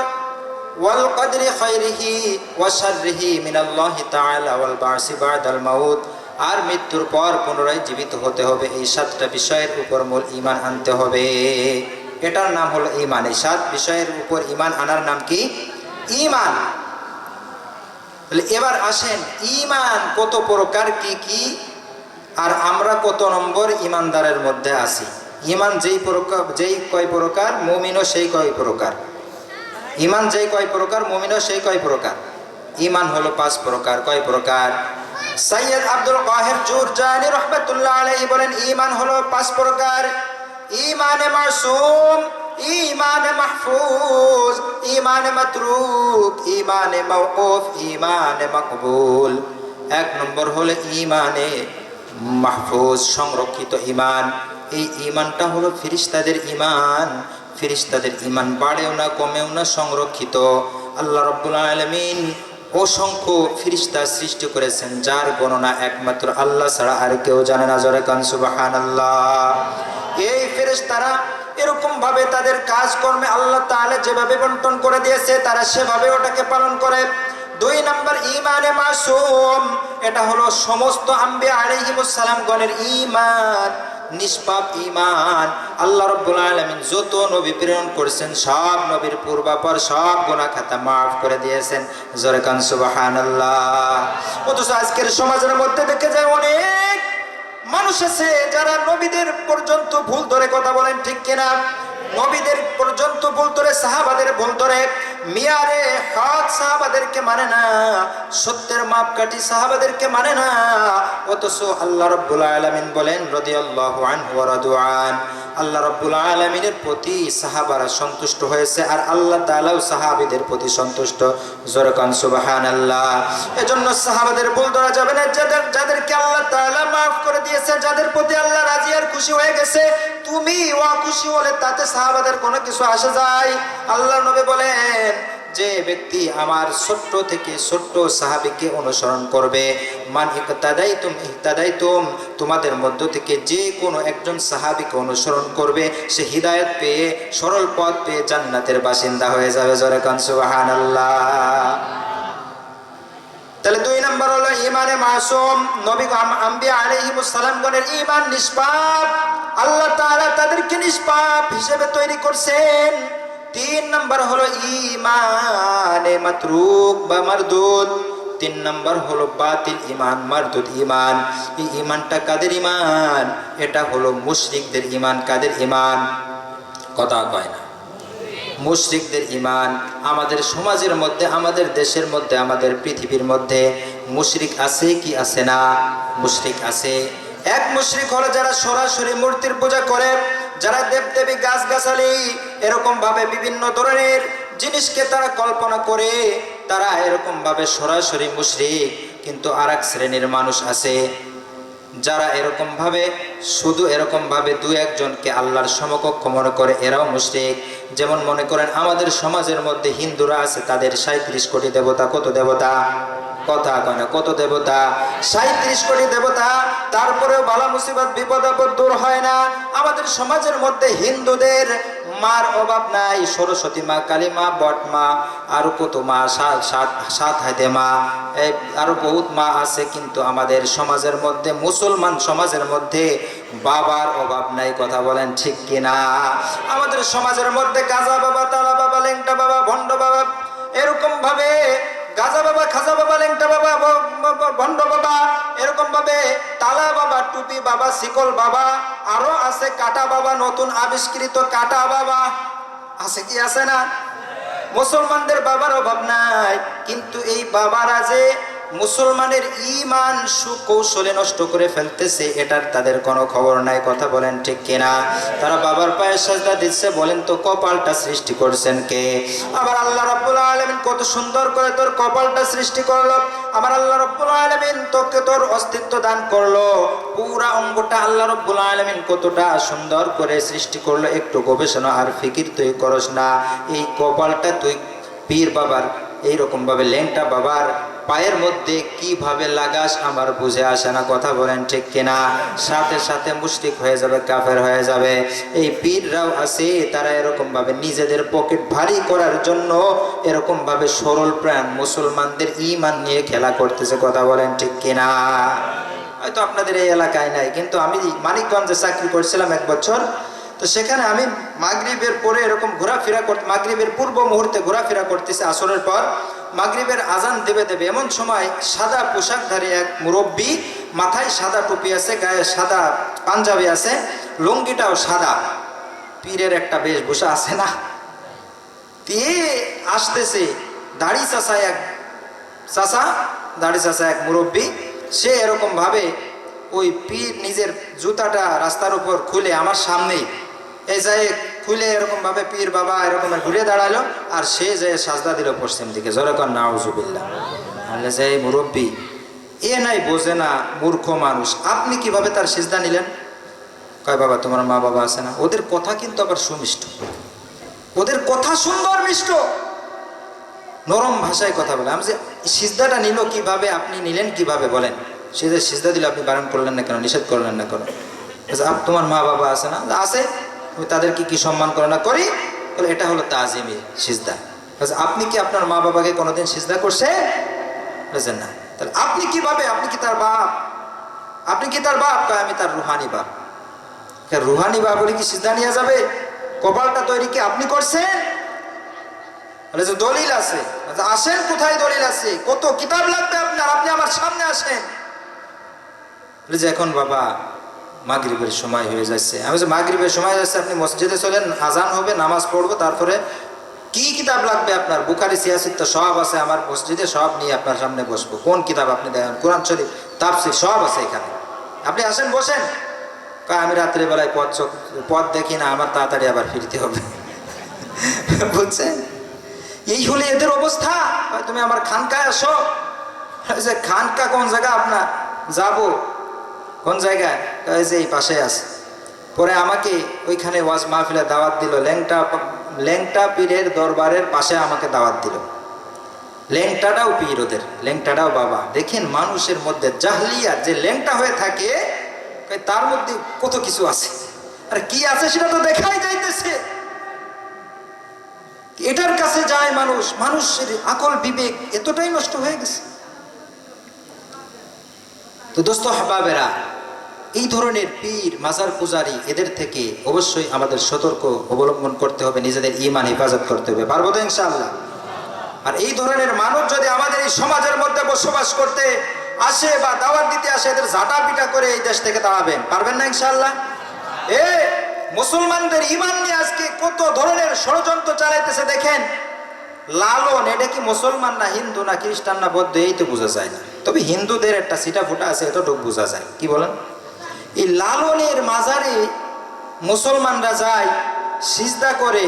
ওয়াল কদরি খাইরিহি ওয়া শাররিহি মিনাল্লাহি তাআলা ওয়াল বাসি বাদাল মাউত, আর মৃত্যুর পর পুনরায় জীবিত হতে হবে। এই 7টা বিষয়ের উপর মূল ঈমান আনতে হবে, এটার নাম হলো ঈমান। এই 7 বিষয়ের উপর ঈমান আনার নাম কি? ঈমান। তাহলে এবার আসেন ঈমান কত প্রকার, কি আর আমরা কত নম্বর ঈমানদারের মধ্যে আছি? ঈমান যেই কয় প্রকার, মুমিনও সেই কয় প্রকার। ঈমান যেই কয় প্রকার, মুমিনও সেই কয় প্রকার। ঈমান হলো 5 প্রকার। কয় প্রকার? সৈয়দ আব্দুল কাহির জুরজানি রাহমাতুল্লাহ আলাইহি বলেন ঈমান হলো 5 প্রকার। ঈমানে মাসুম, ঈমানে মাহফুজ, ঈমানে মাতরুক, ঈমানে মাওকুফ, ঈমানে মাকবুল। 1 নম্বর হলো ঈমানে মাহফুজ, সংরক্ষিত ঈমান। এই ঈমানটা হলো ফেরেশতাদের ঈমান। ফেরেশতাদের ঈমান বাড়েও না কমেও না, সংরক্ষিত। আল্লাহ রাব্বুল আলামিন অসংখ্য ফেরেশতা সৃষ্টি করেছেন, যার গণনা একমাত্র আল্লাহ ছাড়া আর কেউ জানে না। জোরে কান সুবহানাল্লাহ। এই ফেরেশতারা এরকম ভাবে তাদের কাজকর্মে আল্লাহ তাআলা যেভাবে বন্টন করে দিয়েছে, তারা সেভাবে ওটাকে পালন করে। 2 নম্বর ঈমানে মাসুম, এটা হলো সমস্ত আম্বিয়া আলাইহিমুস সালাম গণের ঈমান, নিষ্পাপ ঈমান। আল্লাহ রাব্বুল আলামিন যত নবী প্রেরণ করেছেন, সব নবীর পূর্বাপর সব গুনাহ খাতা মাফ করে দিয়েছেন। জোরে কান সুবহানাল্লাহ। অথচ আজকের সমাজের মধ্যে দেখে যায় অনেক মানুষ আছে যারা নবীদের পর্যন্ত ভুল ধরে কথা বলেন, ঠিক কিনা? নবীদের পর্যন্ত ভুল ধরে, সাহাবাদের ভুল ধরে, মিয়ারে হক সাহাবাদেরকে মানে না, সত্যের মাপকাঠি সাহাবাদেরকে মানে না। অথচ আল্লাহ রাব্বুল আলামিন বলেন রাদিয়াল্লাহু আনহু ওয়া রাদুআন, আল্লাহ রাব্বুল আলামিনের প্রতি সাহাবারা সন্তুষ্ট হয়েছে আর আল্লাহ তাআলাও সাহাবীদের প্রতি সন্তুষ্ট। জোরে কান সুবহানাল্লাহ। এজন্য সাহাবাদের ভুল ধরা যাবে না। যাদেরকে আল্লাহ তাআলা মাফ করে দিয়েছে, যাদের প্রতি আল্লাহ রাজি আর খুশি হয়ে গেছে, তুমি খুশি হলে তাতে সাহাবাদের কোনো কিছু আসে যায়? আল্লাহর নবী বলেন যে ব্যক্তি আমার ছোট্ট থেকে ছোট্ট সাহাবীকে অনুসরণ করবে, মান ইকতাদাইতুম ইহতাদাইতুম, তোমাদের মধ্য থেকে যে কোনো একজন সাহাবীকে অনুসরণ করবে সে হিদায়াত পেয়ে সরল পথ পেয়ে জান্নাতের বাসিন্দা হয়ে যাবে। জোরে কান সুবহানাল্লাহ। তাহলে 2 নম্বর হলো ঈমানে মাসুম, নবী আম্বিয়া আলাইহিমুস সালামগণের ঈমান নিষ্পাপ, আল্লাহ তাআলা তাদেরকে নিষ্পাপ হিসেবে তৈরি করছেন। 3 নম্বর হলো ঈমানে মাতরুক বা মারদুদ, 3 নম্বর হলো বাতিল ঈমান, মারদুদ ঈমান। এই ঈমানটা কাদের ঈমান? এটা হলো মুশরিকদের ঈমান। কাদের ঈমান? কথা কয় না। মুশরিকদের ঈমান। আমাদের সমাজের মধ্যে, আমাদের দেশের মধ্যে, আমাদের পৃথিবীর মধ্যে মুশরিক আছে কি আছে না? মুশরিক আছে। এক মুশরিক হলো যারা সরাসরি মূর্তির পূজা করে, যারা দেবদেবী গাছগাছালি এরকম ভাবে বিভিন্ন ধরনের জিনিসকে তারা কল্পনা করে, তারা এরকম ভাবে সরাসরি মুশরিক। কিন্তু আরেক শ্রেণীর মানুষ আছে যারা এরকম ভাবে শুধু এরকম ভাবে 2-1 জনকে আল্লাহর সমকক্ষ মনে করে, এরাও মুশরিক। যেমন মনে করেন আমাদের সমাজের মধ্যে হিন্দুরা আছে, তাদের 37 কোটি দেবতা। কত দেবতা? কথা কয় না। কত দেবতা? 37 কোটি দেবতা। তারপরেও বালা মুসিবত বিপদ আপদ দূর হয় না। আমাদের সমাজের মধ্যে হিন্দুদের মার অভাব নাই, সরস্বতী মা, কালী মা, বট মা, আরো কত মা, সাত হাতে মা, আরো বহুত মা আছে। কিন্তু আমাদের সমাজের মধ্যে, মুসলমান সমাজের মধ্যে বাবার অভাব নাই। কথা বলেন ঠিক কিনা? আমাদের সমাজের মধ্যে গাজা বাবা, তালা বাবা, লেংটা বাবা, ভণ্ড বাবা, এরকম ভাবে গাজা বাবা, খাজা বাবা, লেংটা বাবা, ভণ্ড বাবা, এরকম ভাবে তালা বাবা, টুপি বাবা, শিকল বাবা, আরো আছে কাটা বাবা, নতুন আবিষ্কৃত কাটা বাবা আছে কি আছে না? মুসলমানদের বাবার অভাব নাই, কিন্তু এই বাবারা যে মুসলমানের ঈমান সুকৌশলে নষ্ট করে ফেলতেছে, এটার তাদের কোনো খবর নাই। কথা বলেন ঠিক কিনা? তারা বাবার পায়ে সাজদা দিচ্ছে। বলেন তো কপালটা সৃষ্টি করছেন কে? আবার আল্লাহ রাব্বুল আলামিন কত সুন্দর করে তোর কপালটা সৃষ্টি করলো। আমার আল্লাহ রাব্বুল আলামিন তোকে তোর অস্তিত্ব দান করলো, পুরা অঙ্গটা আল্লাহ রাব্বুল আলামিন কতটা সুন্দর করে সৃষ্টি করলো। একটু গবেষণা আর ফিকির তুই করস না। এই কপালটা তুই পীর বাবার এইরকম ভাবে লেংটা বাবার পায়ের মধ্যে কিভাবে লাগাস আমার বুঝে আসে না। কথা বলেন ঠিক কিনা? সাথে সাথে মুশরিক হয়ে যাবে, কাফের হয়ে যাবে। এই পীররাও আছে, তারা এরকম ভাবে নিজেদের পকেট ভারী করার জন্য এরকম ভাবে সরল প্রাণ মুসলমানদের ঈমান নিয়ে খেলা করতেছে। কথা বলেন ঠিক কিনা? হয়তো আপনাদের এই এলাকায় নাই, কিন্তু আমি মানিকগঞ্জে চাকরি করছিলাম 1 বছর। তো সেখানে আমি মাগরিবের পরে এরকম ঘোরাফেরা করতে, মাগরিবের পূর্ব মুহূর্তে ঘোরাফেরা করতেছি, আসরের পর মাগরিবের আজান দেবে এমন সময় সাদা পোশাকধারী এক মুরব্বী, মাথায় সাদা টুপি আছে, গায়ে সাদা পাঞ্জাবি আছে, লুঙ্গিটাও সাদা, পীরের একটা বেশভূষা আছে না, দিয়ে আসতেছে। দাড়ি চাচা এক মুরব্বী, সে এরকম ভাবে ওই পীর নিজের জুতাটা রাস্তার উপর খুলে আমার সামনেই এই যায় খুলে এরকম ভাবে পীর বাবা এরকম ঘুরে দাঁড়ালো, আর সে যে সাজদা দিল পশ্চিম দিকে। জোরেকর নাউজুবিল্লাহ। বললে যে মুরব্বী এ নাই বোঝে না, মূর্খ মানুষ, আপনি কিভাবে তার সিজদা নিলেন? কয় বাবা তোমার মা বাবা আছে না? ওদের কথা কিন্তু আবার সুমিষ্ট, ওদের কথা সুন্দর মিষ্ট, নরম ভাষায় কথা বলে। আমি যে সিজদাটা নিল কিভাবে, আপনি নিলেন কিভাবে বলেন? সে যে সিজদা দিল আপনি বারণ করলেন না কেন, নিষেধ করলেন না কেন? তোমার মা বাবা আছে না? আছে। তুমি তাদেরকে কি সম্মান করো না? করি। বলে এটা হলো তাজিমি সিজদা। আপনি কি আপনার মা বাবাকে কোনোদিন সিজদা করছে? বলেছেন না। তাহলে আপনি কিভাবে? আপনি কি তার বাপ? আপনি কি তার বাপ? আমি তার রুহানি বাপ। রুহানি বাপ বলে কি সিজদা নিয়ে যাবে? কপালটা তৈরি কি আপনি করছেন? বলে যে দলিল আছে। আসেন, কোথায় দলিল আছে? কত কিতাব লাগবে আপনার? আপনি আমার সামনে আসেন। বলে যে এখন বাবা মাগরিবের সময় হয়ে যাচ্ছে। আমি যে মাগরিবের সময় যাচ্ছে, আপনি মসজিদে চলেন, আজান হবে, নামাজ পড়বো, তারপরে কি কিতাব লাগবে আপনার? বুখারী সিয়াসিত সব আছে আমার মসজিদে, সব নিয়ে আপনার সামনে বসবো। কোন কিতাব আপনি দেখেন? কোরআন শরীফ, তাফসীর সব আছে এখানে, আপনি আসেন, বসেন। আমি রাত্রিবেলায় পথ দেখি না, আমার তাড়াতাড়ি আবার ফিরতে হবে। বুঝছেন? এই হলে এদের অবস্থা। তুমি আমার খানকায় আসো। যে খানকা কোন জায়গা আপনার? যাবো। কোন জায়গায়? যে এই পাশে আছে। পরে আমাকে ওইখানে ওয়াজ মাহফিলে দাওয়াত দিল, ল্যাংটা ল্যাংটা পীরের দরবারের পাশে আমাকে দাওয়াত দিল। ল্যাংটাটাও পীর ওদের, ল্যাংটাটাও বাবা। দেখেন মানুষের মধ্যে জাহলিয়াত, যে ল্যাংটা হয়ে থাকে তার মধ্যে কত কিছু আছে, আর কি আছে সেটা তো দেখাই যাইতেছে। এটার কাছে যায় মানুষ, মানুষের আকল বিবেক এতটাই নষ্ট হয়ে গেছে। তো দোস্ত হাবাবেরা, এই ধরনের পীর মাজার পূজারি এদের থেকে অবশ্যই আমাদের সতর্ক অবলম্বন করতে হবে, নিজেদের ঈমান হেফাজত করতে হবে। পারবো তো ইনশাআল্লাহ? আর এই ধরনের মানুষ যদি আমাদের এই সমাজের মধ্যে বসবাস করতে আসে বা দাওয়াত দিতে আসে, এদের ঝাঁটা পিটা করে এই দেশ থেকে তাড়াবেন। পারবেন না ইনশাআল্লাহ? মুসলমানদের ঈমান নিয়ে আজকে কত ধরনের ষড়যন্ত্র চালাইতেছে দেখেন। লালন, এটা কি মুসলমান না হিন্দু না খ্রিস্টান না বৌদ্ধ এই তো বোঝা যায় না, তবে হিন্দুদের একটা সিটা ফুটা আছে এতটুকু বোঝা যায়। কি বলেন? এই লালনের মাজারে মুসলমানরা যায়, সিজদা করে,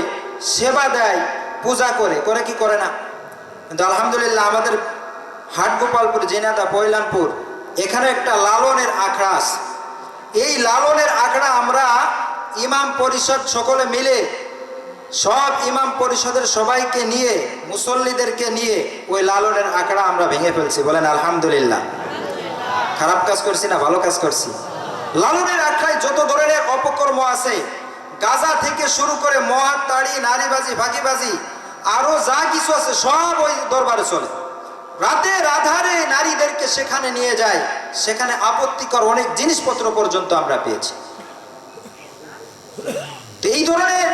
সেবা দেয়, পূজা করে, করে কি করে না? কিন্তু আলহামদুলিল্লাহ আমাদের হাটগোপালপুর, জেনাদা, পয়লানপুর এখানে একটা লালনের আখড়া আছে। এই লালনের আখড়া আমরা ইমাম পরিষদ সকলে মিলে, সব ইমাম পরিষদের সবাইকে নিয়ে, মুসল্লিদেরকে নিয়ে ওই লালনের আখড়া আমরা ভেঙে ফেলছি। বলেন আলহামদুলিল্লাহ। খারাপ কাজ করছি না ভালো কাজ করছি? লালনের আখড়ায় যত ধরনের অপকর্ম আছে, গাঁজা থেকে শুরু করে মদ, তাড়ি, নারীবাজি, ফাঁকিবাজি, আরো যা কিছু আছে সব ওই দরবারে চলে। রাতের আধারে নারীদেরকে সেখানে নিয়ে যায়, সেখানে আপত্তিকর অনেক জিনিসপত্র পর্যন্ত আমরা পেয়েছি। তো এই ধরনের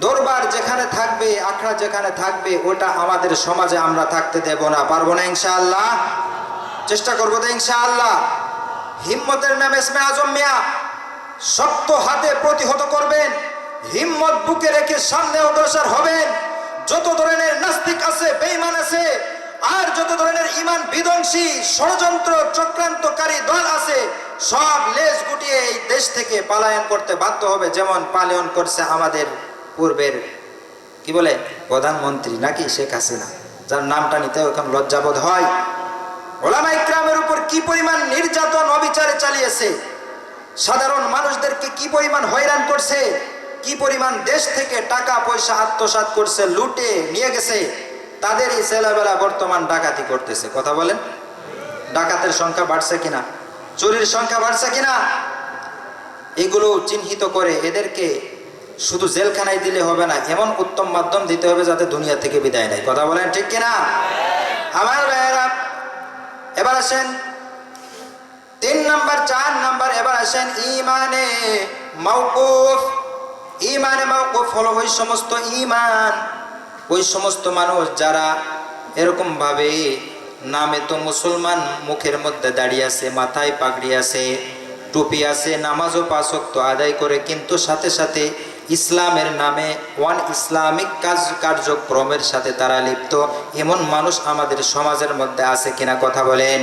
দরবার যেখানে থাকবে, আখড়া যেখানে থাকবে, ওটা আমাদের সমাজে আমরা থাকতে দেব না। পারবো না ইনশাআল্লাহ? চেষ্টা করবো তো ইনশাআল্লাহ। হিম্মতের নাম ইসমে আজম মিয়া, শক্ত হাতে প্রতিহত করবেন, হিম্মত বুকে রেখে সামনে অগ্রসর হবেন। যত ধরনের নাস্তিক আছে, বেঈমান আছে, আর যত ধরনের ঈমান বিধ্বংসী ষড়যন্ত্র চক্রান্তকারী দল আছে, সব লেজ গুটিয়ে এই দেশ থেকে পলায়ন করতে বাধ্য হবে, যেমন পলায়ন করছে আমাদের পূর্বের কি বলে প্রধানমন্ত্রী নাকি শেখ হাসিনা, যার নামটা নিতে এখন লজ্জাবোধ হয়। ওলামা ইকরামের উপর কি পরিমাণ নির্যাতন অবিচারে চালিয়েছে, সাধারণ মানুষদেরকে কি পরিমাণ হয়রান করছে, কি পরিমাণ দেশ থেকে টাকা পয়সা আত্মসাৎ করছে, লুটে নিয়ে গেছে। তাদেরই ছেলেবেলা বর্তমান ডাকাতি করতেছে। কথা বলেন, ডাকাতের সংখ্যা বাড়ছে কিনা, চুরির সংখ্যা বাড়ছে কিনা? এগুলো চিহ্নিত করে এদেরকে শুধু জেলখানায় দিলে হবে না, এমন উত্তম মাধ্যম দিতে হবে যাতে দুনিয়া থেকে বিদায় নেয়। কথা বলেন ঠিক কিনা আমার ভাইয়েরা? এবার আসেন 3 নাম্বার, 4 নাম্বার। এবার আসেন ঈমানে মাওকুফ। ঈমানে মাওকুফ হলো ওই সমস্ত ঈমান, ওই সমস্ত মানুষ যারা এরকম ভাবে নামে তো মুসলমান, মুখের মধ্যে দাড়ি আছে, মাথায় পাগড়ি আছে, টুপি আছে, নামাজও 5 ওয়াক্ত আদায় করে, কিন্তু সাথে সাথে ইসলামের নামে ইসলামিক কার্যক্রমের সাথে তারা লিপ্ত। এমন মানুষ আমাদের সমাজের মধ্যে আছে কিনা? কথা বলেন।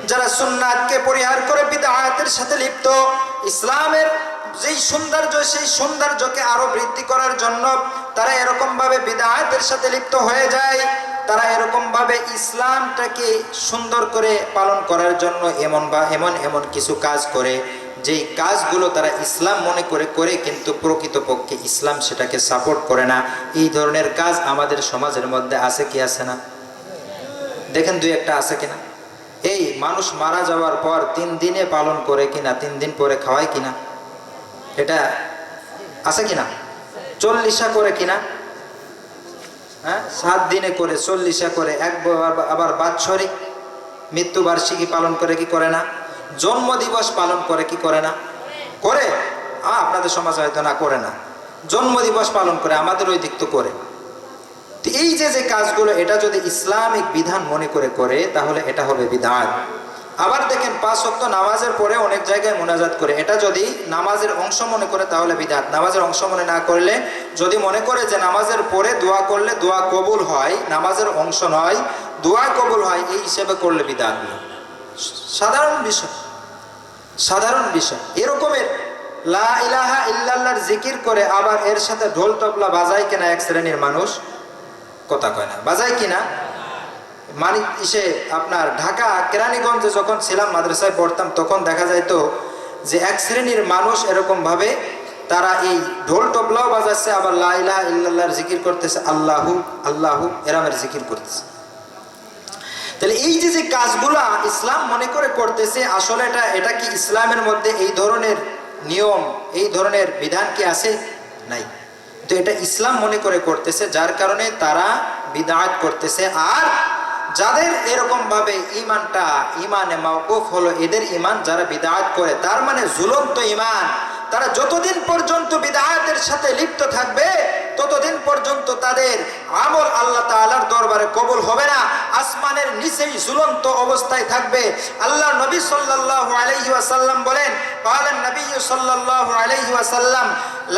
যারা সুন্নাতকে পরিহার করে বিদআতের সাথে লিপ্ত, ইসলামের যেই সৌন্দর্য, সেই সৌন্দর্যকে আরো বৃদ্ধি করার জন্য তারা এরকম ভাবে বিদআতের সাথে লিপ্ত হয়ে যায়। তারা এরকম ভাবে ইসলামটাকে সুন্দর করে পালন করার জন্য এমন কিছু কাজ করে, যেই কাজগুলো তারা ইসলাম মনে করে কিন্তু প্রকৃতপক্ষে ইসলাম সেটাকে সাপোর্ট করে না। এই ধরনের কাজ আমাদের সমাজের মধ্যে আছে কি আছে না? দেখেন 2-1টা আছে কিনা? এই মানুষ মারা যাওয়ার পর 3 দিনে পালন করে কিনা, 3 দিন পরে খাওয়ায় কিনা, এটা আছে কিনা? 40 করে কিনা, হ্যাঁ 7 দিনে করে, 40 করে, আবার বাৎসরিক মৃত্যুবার্ষিকী পালন করে কি করে না? জন্ম দিবস পালন করে কি করে না? করে। আপনাদের সমাজে হয়তো না করে না, জন্ম দিবস পালন করে, আমাদের ওই দিক তো করে। এই যে কাজগুলো, এটা যদি ইসলামিক বিধান মনে করে তাহলে এটা হবে বিদআত। আবার দেখেন 5 ওয়াক্ত নামাজের পরে অনেক জায়গায় মুনাজাত করে, এটা যদি নামাজের অংশ মনে করে তাহলে বিদআত। নামাজের অংশ মনে না করলে, যদি মনে করে যে নামাজের পরে দোয়া করলে দোয়া কবুল হয়, নামাজের অংশ নয়, দোয়া কবুল হয়, এই হিসেবে করলে বিদআত। সাধারণ বিষয় এরকমের লা ইলাহা ইল্লাল্লাহর জিকির করে আবার এর সাথে ঢোল তবলা বাজায় কিনা এক শ্রেণীর মানুষ? কথা কয় না, বাজায় কিনা? আপনার ঢাকা কেরানীগঞ্জে যখন ছিলাম, মাদ্রাসায় পড়তাম, তখন দেখা যাইতো যে এক শ্রেণীর মানুষ এরকম ভাবে তারা এই ঢোল টবলাও বাজাচ্ছে, আবার লা ইলাহা ইল্লাল্লাহর জিকির করতেছে, আল্লাহু আল্লাহু এরামের জিকির করতেছে। তাহলে এই যে কাজগুলা ইসলাম মনে করে করতেছে, আসলে এটা কি ইসলামের মধ্যে এই ধরনের নিয়ম, এই ধরনের বিধান কি আছে? নাই। তো এটা ইসলাম মনে করে করতেছে, যার কারণে তারা বিদআত করতেছে। আর যাদের এরকম ভাবে ইমানে মাওকুফ হলো, এদের ইমান যারা বিদআত করে, তার মানে ঝুলন্ত ইমান। তারা যতদিন পর্যন্ত বিদআতের সাথে লিপ্ত থাকবে, ততদিন পর্যন্ত তাদের আমল আল্লাহ তাআলার দরবারে কবুল হবে না, আসমানের নিচেই ঝুলন্ত অবস্থায় থাকবে। আল্লাহ নবী সাল্লাল্লাহু আলাইহি ওয়াসাল্লাম বলেন, ক্বালান নবী সাল্লাল্লাহু আলাইহি ওয়াসাল্লাম,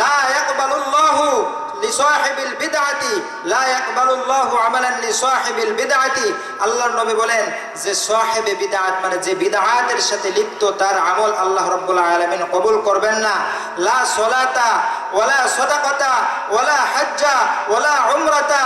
লা ইয়াকবালুল্লাহু লিসাহিবিল বিদআতি লা ইয়াকবালুল্লাহু আমালান লিসাহিবিল বিদআতি। আল্লাহর নবী বলেন যে সাহিবে বিদআত মানে যে বিদআতের সাথে লিপ্ত, তার আমল আল্লাহ রাব্বুল আলামিন কবুল করবেন না। লা সলাতা ওয়ালা সাদাকাতা ওয়ালা হজ্জা ওয়ালা উমরাতা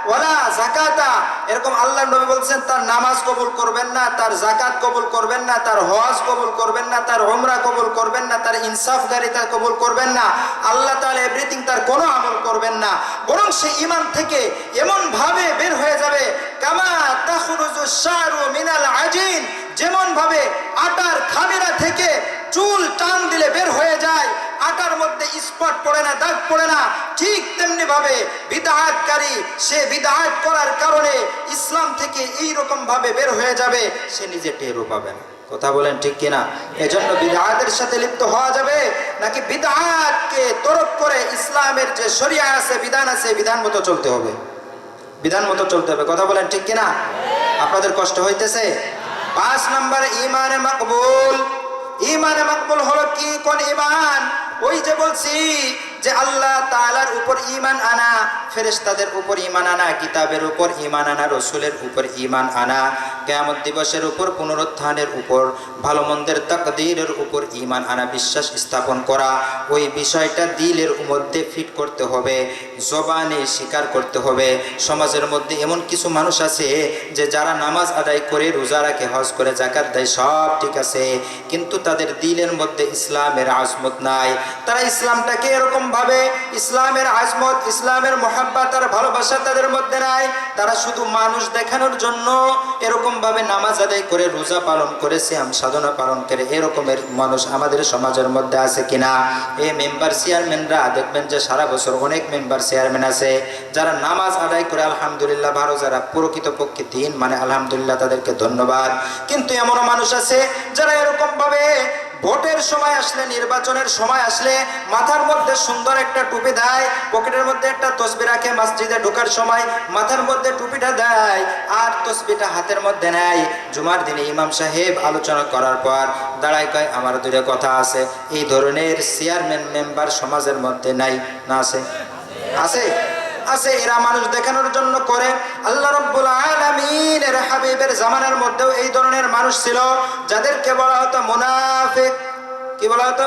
ওয়ালা যাকাতা, এরকম আল্লাহর নবী বলছেন তার নামাজ কবুল করবেন না, তার যাকাত কবুল করবেন না, তার হজ কবুল করবেন না, তার উমরা কবুল করবেন না, তার ইনসাফগারিতা কবুল করবেন না। আল্লাহ তাআলা এভরিথিং, তার কোনো আমল করবেন না, বরং সে ঈমান থেকে এমন ভাবে বের হয়ে যাবে, কামা তাখরুজু শারু মিনাল আজিন, যেমন ভাবে আটার খামিরা থেকে চুল টান দিলে বের হয়ে যায়, আটার মধ্যে স্পট পড়ে না, দাগ পড়ে না, ঠিক তেমনি ভাবে বিদআতকারী সে বিদআত করার কারণে ইসলাম থেকে এই রকম ভাবে বের হয়ে যাবে, সে নিজে টেরও পাবে না। কথা বলেন ঠিক কিনা? এজন্য বিদআতের সাথে লিপ্ত হওয়া যাবে নাকি বিদআতকে তরক করে ইসলামের যে শরিয়া আছে, বিধান আছে, বিধান মতো চলতে হবে, বিধান মতো চলতে হবে। কথা বলেন ঠিক কিনা? আপনাদের কষ্ট হইতেছে? 5 নম্বরে ঈমানে মাকবুল। ঈমানে মাকবুল হলো কি? কোন ঈমান? ওই যে বলছি যে আল্লাহ তাআলার উপর ঈমান আনা, ফেরেশতাদের উপর ঈমান আনা, কিতাবের উপর ঈমান আনা, রাসূলের উপর ঈমান আনা, কিয়ামত দিবসের উপর, পুনরুত্থানের উপর, ভালো মন্দের তাকদীরের উপর ঈমান আনা, বিশ্বাস স্থাপন করা। ওই বিষয়টা দিলের মধ্যে ফিট করতে হবে, জবানে স্বীকার করতে হবে। সমাজের মধ্যে এমন কিছু মানুষ আছে যে যারা নামাজ আদায় করে, রোজা রাখে, হজ করে, যাকাত দেয়, সব ঠিক আছে, কিন্তু তাদের দিলের মধ্যে ইসলামের আজমত নাই। তারা ইসলামটাকে এরকম ভাবে, ইসলামের আজমত, ইসলামের মোহাব্বত আর ভালোবাসা তাদের মধ্যে নাই। তারা শুধু মানুষ দেখানোর জন্য এরকম ভাবে নামাজ আদায় করে, রোজা পালন করে, সিয়াম সাধনা পালন করে, এরকমের মানুষ আমাদের সমাজের মধ্যে আছে কিনা? এই মেম্বার চেয়ারম্যানরা দেখবেন যে সারা বছর অনেক মেম্বার চেয়ারম্যান আছে যারা নামাজ আদায় করে আলহামদুলিল্লাহ ভালো, যারা প্রকৃতপক্ষে দিন মানে আলহামদুলিল্লাহ, তাদেরকে ধন্যবাদ। কিন্তু এমনও মানুষ আছে যারা এরকম ভাবে ভোটের সময় আসলে, নির্বাচনের সময় আসলে মাথার মধ্যে সুন্দর একটা টুপি দেয়, পকেটের মধ্যে একটা তসবি রাখে, মসজিদে ঢোকার সময় মাথার মধ্যে টুপিটা দেয় আর তসবিটা হাতের মধ্যে নেয়। জুমার দিনে ইমাম সাহেব আলোচনা করার পর দাঁড়ায় কয় আমার দুইটা কথা আছে। এই ধরনের চেয়ারম্যান মেম্বার সমাজের মধ্যে নাই না? আছে? আছে আছে। এরা মানুষ দেখানোর জন্য করে। আল্লাহ রাব্বুল আলামিনের হাবিবের জামানার মধ্যেও এই ধরনের মানুষ ছিল, যাদেরকে বলা হতো মুনাফিক। কি বলা হতো?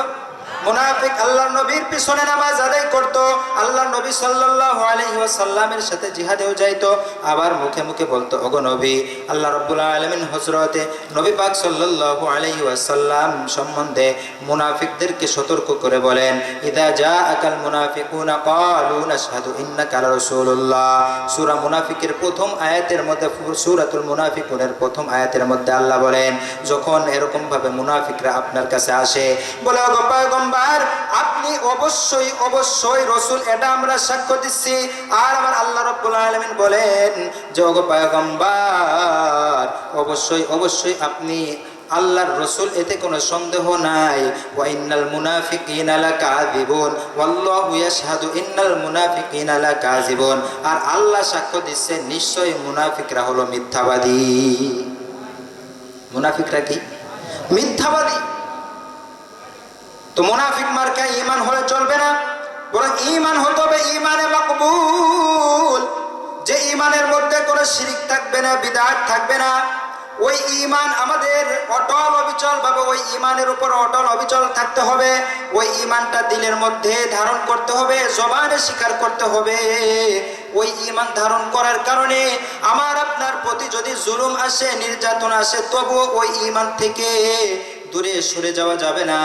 মুনাফিক। আল্লাহর নবীর পিছনে নামাজ আদায় করত, আল্লাহর নবী সাল্লাল্লাহু আলাইহি ওয়াসাল্লামের সাথে জিহাদেও যাইতো, আবার মুখে মুখে বলতো ওগো নবী। আল্লাহ রাব্বুল আলামিন হযরতে নবী পাক সাল্লাল্লাহু আলাইহি ওয়াসাল্লাম সম্বন্ধে মুনাফিকদেরকে সতর্ক করে বলেন, ইদা জাআকাল মুনাফিকুনা ক্বালু নাশহাদু ইন্নাকা রাসূলুল্লাহ। সূরা মুনাফিকের প্রথম আয়াতের মধ্যে, সূরাতুল মুনাফিকুনের প্রথম আয়াতের মধ্যে আল্লাহ বলেন, যখন এরকম ভাবে মুনাফিকরা আপনার কাছে আসে, বলে ওগো পয়গম্বর, আপনি অবশ্যই অবশ্যই রাসূল, এটা আমরা সাক্ষ্য দিচ্ছি। আর আমার আল্লাহ রাব্বুল আলামিন বলেন যে ওগো পয়গম্বর, অবশ্যই অবশ্যই আপনি আল্লাহর রাসূল, এতে কোনো সন্দেহ নাই। ওয়া ইন্নাল মুনাফিকিনা লাকাযিবুন ওয়াল্লাহু ইয়াশহাদু ইন্নাল মুনাফিকিনা লাকাযিবুন। আর আল্লাহ সাক্ষ্য দিচ্ছে নিশ্চয়ই মুনাফিকরা হলো মিথ্যাবাদী। মুনাফিকরা কি? মিথ্যাবাদী। তো মুনাফিক মার্কা ঈমান হলে চলবে না, বরং ঈমান হতে হবে ঈমানে মাকবুল, যে ঈমানের মধ্যে কোনো শিরক থাকবে না, বিদআত থাকবে না। ওই ঈমান আমাদের অটল অবিচল ভাবে ওই ঈমানের উপর অটল অবিচল থাকতে হবে। ওই ঈমানটা দিলের মধ্যে ধারণ করতে হবে, জবানে স্বীকার করতে হবে। ওই ঈমান ধারণ করার কারণে আমার আপনার প্রতি যদি জুলুম আসে, নির্যাতন আসে, তবুও ওই ঈমান থেকে দূরে সরে যাওয়া যাবে না।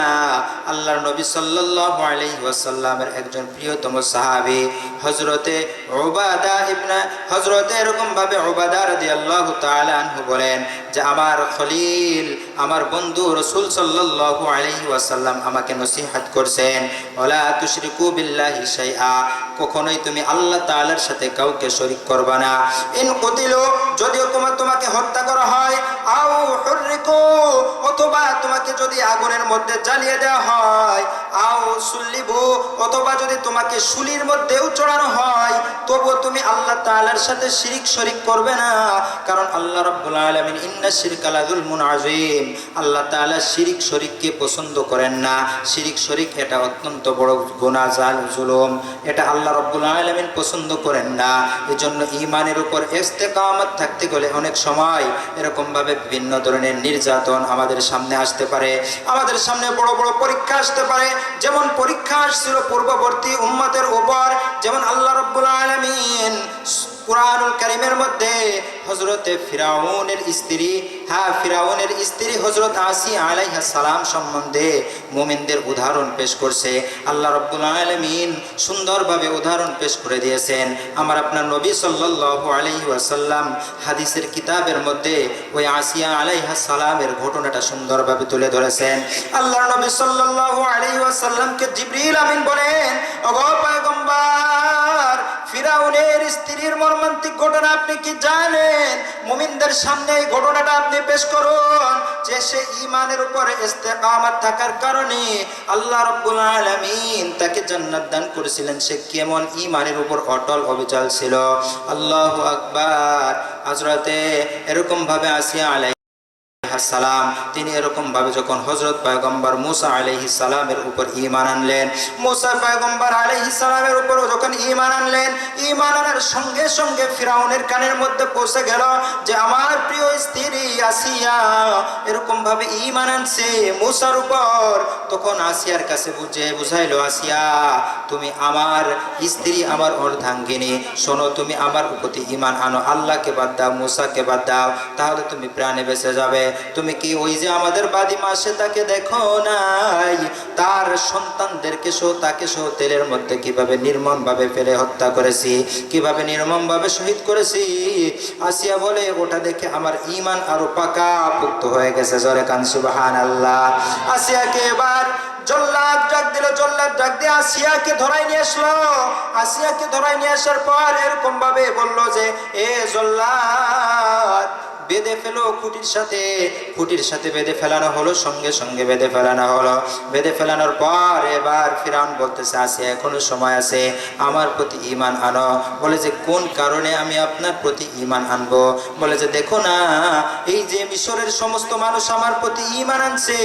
আল্লাহর নবী সাল্লাল্লাহু আলাইহি ওয়াসাল্লামের একজন প্রিয়তম সাহাবী হযরতে উবাদা ইবনে হযরতে এরকম ভাবে উবাদা রাদিয়াল্লাহু তাআলা আনহু বলেন যে আমার খলিল আমার বন্ধু রাসূল সাল্লাল্লাহু আলাইহি ওয়াসাল্লাম আমাকে নসিহত করছেন, ওয়ালা তুশরিকু বিল্লাহি শাইআ, কখনোই তুমি আল্লাহ তাআলার সাথে কাউকে শরীক করবা না। ইন কুতিলু, যদিও তোমাকে হত্যা করা হয়, আও হুররিকু, অথবা তোমাকে যদি আগুনের মধ্যে জ্বালিয়ে দেওয়া হয়, আও সুল্লিবু, অথবা যদি তোমাকে শুলির মধ্যেও চড়ানো হয়, তবুও তুমি আল্লাহ তাআলার সাথে শরীক করবে না। কারণ আল্লাহ রাব্বুল আলামিন ইন্না শিরকা লাযুলমুন আযীম, আল্লাহ তাআলা শরীককে পছন্দ করেন না। শরীক এটা অত্যন্ত বড় গুনাহ, জুলুম, এটা আল্লাহ রাব্বুল আলামিন পছন্দ করেন না। এজন্য ঈমানের উপর ইস্তেকামত থাকতে গেলে অনেক সময় এরকম ভাবে বিভিন্ন ধরনের নির্যাতন আমাদের সামনে আসতে পারে, আমাদের সামনে বড় বড় পরীক্ষা আসতে পারে। যেমন পরীক্ষা আসছিল পূর্ববর্তী উম্মতের উপর, যেমন আল্লাহ রাব্বুল আলামিন কুরআনুল কারীমের মধ্যে হযরতে ফিরাউনের স্ত্রী হযরত আসিয়া আলাইহিস সালাম সম্বন্ধে মুমিনদের উদাহরণ পেশ করছে। আল্লাহ রাব্বুল আলামিন সুন্দরভাবে উদাহরণ পেশ করে দিয়েছেন। আমার আপনার নবী সাল্লাল্লাহু আলাইহি ওয়াসাল্লাম হাদিসের কিতাবের মধ্যে ওই আসিয়া আলাইহিস সালামের ঘটনাটা সুন্দরভাবে তুলে ধরেছেন। আল্লাহর নবী সাল্লাল্লাহু আলাইহি ওয়াসাল্লামকে জিবরিল আমিন বলেন, ওগো পয়গম্বর, ফিরাউনের স্ত্রীর মর্মান্তিক ঘটনা আপনি কি জানেন? মুমিনদের সামনে এই ঘটনাটা আপনি পেশ করুন যে সে ঈমানের উপর ইস্তেকামত থাকার কারণে আল্লাহ রাব্বুল আলামিন তাকে জান্নাত দান করেছিলেন। সে কেমন ঈমানের উপর অটল অবিচল ছিল। আল্লাহু আকবার। হযরতে এরকম ভাবে আসিয়া আলাইহিস সালাম তিনি এরকম ভাবে যখন হযরত পয়গম্বর মুসা আলাইহিস সালামের উপর ঈমান আনলেন, মুসা পয়গম্বর আলাইহিস সালামের উপর যখন ঈমান আনলেন, ঈমান আনার সঙ্গে সঙ্গে ফিরাউনের কানের মধ্যে পৌঁছে গেল যে আমার প্রিয় স্ত্রী আসিয়া এরকম ভাবে ঈমান আনছে মুসার উপর। তখন আসিয়ার কাছে বুঝাইলো, আসিয়া তুমি আমার স্ত্রী, আমার অর্ধাঙ্গিনী, শোনো তুমি আমার প্রতি ঈমান আনো, আল্লাহকে বাদ দাও, মুসাকে বাদ দাও, তাহলে তুমি প্রাণে বেঁচে যাবে। তুমি কি ওই যে আমাদের বাদী মাসে তাকে দেখো নাই, তার সন্তানদেরকে তাকে তেলের মধ্যে কিভাবে নির্মম ভাবে ফেলে হত্যা করেছি, কিভাবে নির্মম ভাবে শহীদ করেছি। আসিয়া বলে ওটা দেখে আমার ঈমান আরো পাকা পুক্ত হয়ে গেছে। জোরে কান সুবহানাল্লাহ। আসিয়াকে এবার জল্লাদ ডাক দিল, জল্লাদ ডাক দিয়ে আসিয়াকে ধরাই নিয়ে আসলো। আসিয়াকে ধরাই নিয়ে আসার পর এরকম ভাবে বললো যে এ জল্লাদ বেঁধে ফেলো খুঁটির সাথে বেঁধে ফেলানো হলো, সঙ্গে সঙ্গে বেঁধে ফেলানো হলো। বেঁধে ফেলানোর পর এবার ফিরাউন বলতেছে, আসিয়া এখনো সময় আছে, আমার প্রতি ঈমান আনো। বলে যে কোন কারণে আমি আপনার প্রতি ঈমান আনবো? বলে যে দেখো না, এই যে মিশরের সমস্ত মানুষ আমার প্রতি ঈমান আনছে,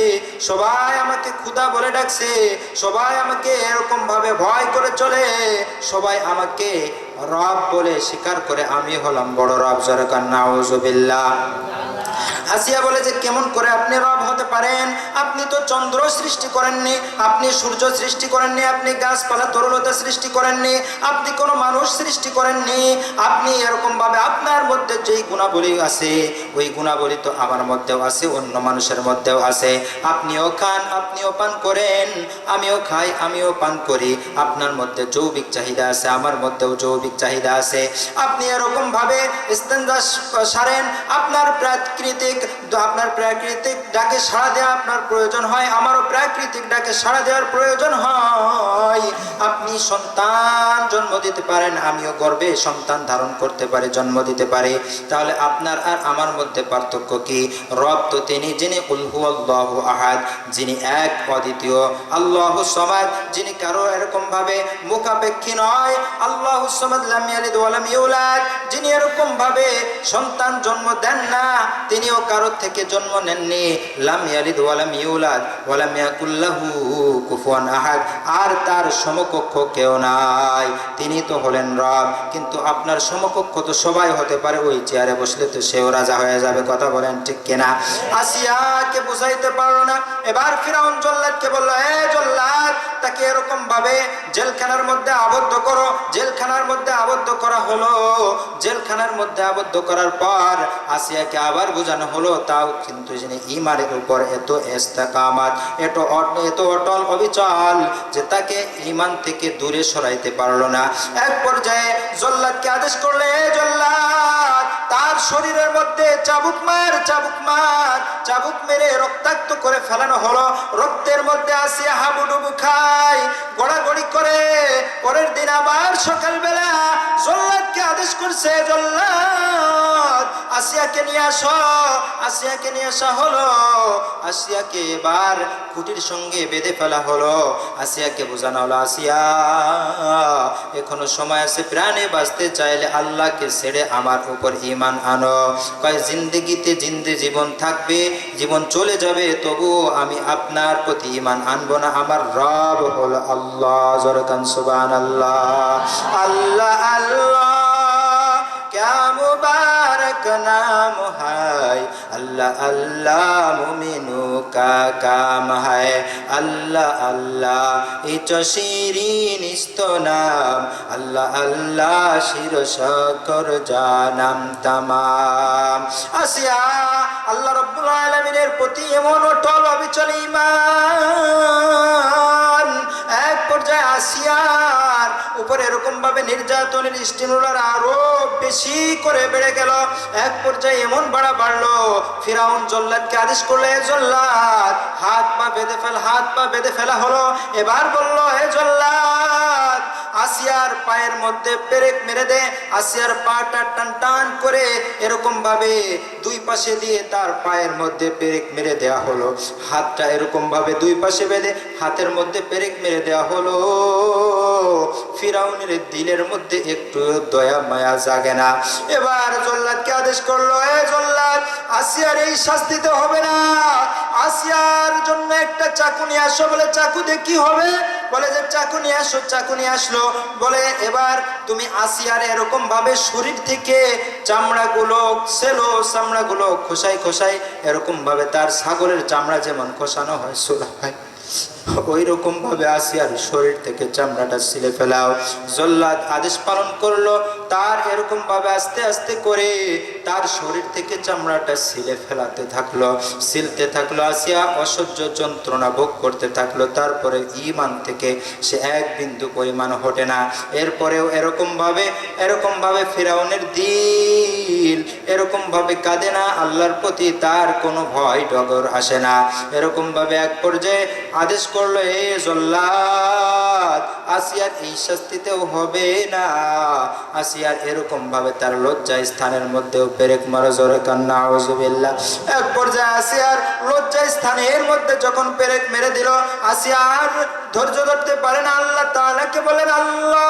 সবাই আমাকে খোদা বলে ডাকছে, সবাই আমাকে এরকম ভাবে ভয় করে চলে, সবাই আমাকে রব বলে স্বীকার করে, আমি হলাম বড় রব। জোরে কান নাউজুবিল্লাহ। আসিয়া বলে যে কেমন করে আপনি রব হতে পারেন? আপনি তো চন্দ্র সৃষ্টি করেননি, আপনি সূর্য সৃষ্টি করেননি, আপনি গাছপালা তরুলতা সৃষ্টি করেননি, আপনি কোনো মানুষ সৃষ্টি করেননি। আপনি এরকম ভাবে আপনার মধ্যে যেই গুণাবলী আছে ওই গুণাবলী তো আমার মধ্যেও আছে, অন্য মানুষের মধ্যেও আছে। আপনিও খান, আপনিও পান করেন, আমিও খাই, আমিও পান করি। আপনার মধ্যে যৌবিক চাহিদা আছে, আমার মধ্যেও যৌবিক চাহিদা আছে। আপনি এরকম ভাবে ইস্তেঞ্জা সারেন, আপনার প্রাকৃতিক ডাকে সাড়া দেওয়া আপনার প্রয়োজন হয়, আমারও প্রাকৃতিক ডাকে সাড়া দেওয়ার প্রয়োজন হয়। আপনি সন্তান জন্ম দিতে পারেন, আমিও গর্ভে সন্তান ধারণ করতে পারি, জন্ম দিতে পারি। তাহলে আপনার আর আমার মধ্যে পার্থক্য কি? রব তো তিনি যিনি কুল হুয়াল্লাহু আহাদ, যিনি এক অদ্বিতীয়, আল্লাহুস সামাদ, যিনি কারো এরকম ভাবে মুখাপেক্ষী নয়, আল্লাহুস সামাদ লাম ইয়ালিদ ওয়া লাম ইউলাদ, যিনি এরকম ভাবে সন্তান জন্ম দেন না, তিনিও কারোর থেকে জন্ম নেননি। লাম ইয়ালিদ ওয়া লাম ইউলাদ ওয়া লাম ইয়াকুল লাহু কুফুয়ান আহাদ, আর তার সমকক্ষ কেউ নাই, তিনি তো হলেন রব। কিন্তু আপনার সমকক্ষ তো সবাই হতে পারে, ওই চেয়ারে বসলে তো সেও রাজা হয়ে যাবে। কথা বলেন ঠিক কিনা? আসিয়াকে বুঝাইতে পারলো না। এবার ফিরাউন জল্লাদকে বলল, এ জল্লাদ, তাকে এরকম ভাবে জেলখানার মধ্যে আবদ্ধ করো। জেলখানার মধ্যে আবদ্ধ করা হলো। জেলখানার মধ্যে আবদ্ধ করার পর আসিয়াকে আবার বোঝানো হলো হলো, তাও কিন্তু যিনি ঈমানের উপর এত ইস্তেকামাত, এত অটল অবিচল যে তাকে ঈমান থেকে দূরে সরাইতে পারলো না। এক পর্যায়ে জল্লাদকে আদেশ করলে, জল্লাদ তার শরীরের মধ্যে চাবুক মেরে রক্তাক্ত করে ফেলানো হলো। রক্তের মধ্যে আসিয়া হাবুডুবু খায়, গড়াগড়ি করে। পরের দিন আবার সকালবেলা জল্লাদকে আদেশ করছে, জল্লাদ আসিয়াকে নিয়ে আসো। আসিয়াকে নিয়ে আসা হলো। আসিয়াকে এবার খুঁটির সঙ্গে বেঁধে ফেলা হলো। আসিয়াকে বোঝানো হলো, আসিয়া এখনো সময় আছে, প্রাণে বাঁচতে চাইলে আল্লাহকে ছেড়ে আমার উপর ঈমান আনো। কয় জিন্দেগিতে জীবন থাকবে, জীবন চলে যাবে, তবু আমি আপনার প্রতি ঈমান আনবো না। আমার রব হলো আল্লাহ। জরকান সুবহানাল্লাহ। আল্লাহ আল্লাহ क्या मुबारक नाम है, अल्लाह अल्लाह मुमिनों का काम है, अल्लाह अल्लाह इचो शिरीन इस्तो नाम, अल्लाह अल्लाह शिरो शकर जानम तमाम। আসিয়া আল্লাহ রাব্বুল আলামিনের প্রতি এমন অটল অবিচল ঈমান। এক পর্যায়ে আসিয়ার উপর এরকম ভাবে নির্যাতনের স্টিমুলার আরো বেশি করে বেড়ে গেল। এক পর্যায়ে এমন বাড়লো, ফিরাউন জল্লাদকে আদেশ করলে, জল্লাদ হাত পা বেঁধে ফেলা হলো। এবার বলল, হে জল্লাদ আসিয়ার পায়ের মধ্যে পেরেক মেরে দে। আসিয়ার পাটা টান টান করে এরকম ভাবে দুই পাশে দিয়ে তার পায়ের মধ্যে পেরেক মেরে দেয়া হলো। হাতটা এরকম ভাবে দুই পাশে বেঁধে হাতের মধ্যে পেরেক মেরে দেয়া হলো। ফিরাউনের দিলের মধ্যে একটু দয়া মায়া জাগে না। এবার জল্লাদকে আদেশ করলো, এ জল্লাদ আসিয়ার এই শাস্তিতে হবে না, আসিয়ার জন্য একটা চাকু নিয়ে আসো। বলে চাকু দিয়ে কি হবে? বলে যে চাকু নিয়ে আসো। চাকু নিয়ে আসলো। বলে এবার তুমি আসিয়ার এরকম ভাবে শরীর থেকে চামড়াগুলো খোসাই এরকম ভাবে তার ছাগলের চামড়া যেমন খোসানো হয়, সোলা হয়, ওই রকম ভাবে আসিয়ার শরীর থেকে চামড়াটা ছিলে ফেলাও। জল্লাদ আদেশ পালন করলো। তার এরকম ভাবে আস্তে আস্তে করে তার শরীর থেকে চামড়াটা ছিলে সিলতে থাকলো। আসিয়া অসহ্য যন্ত্রণা ভোগ করতে থাকলো। তারপরে ঈমান থেকে সে এক বিন্দু পরিমাণ হটে না। এরপরেও এরকম ভাবে ফিরাউনের দিল এরকম ভাবে কাঁদে না, আল্লাহর প্রতি তার কোনো ভয় ডগর আসে না। এরকম ভাবে এক পর্যায়ে আদেশ করলো, হে জল্লাদ আসিয়ার এই শাস্তিতেও হবে না। আসিয়ার এরকম ভাবে তার লজ্জা স্থানের মধ্যেও পেরেক মারো। জোরে কান্না আউযুবিল্লাহ। এক পর্যায়ে আসিয়ার লজ্জা স্থানের মধ্যে যখন পেরেক মেরে দিল, আসিয়ার ধৈর্য ধরতে পারে না। আল্লাহ তাআলাকে বলেন, আল্লাহ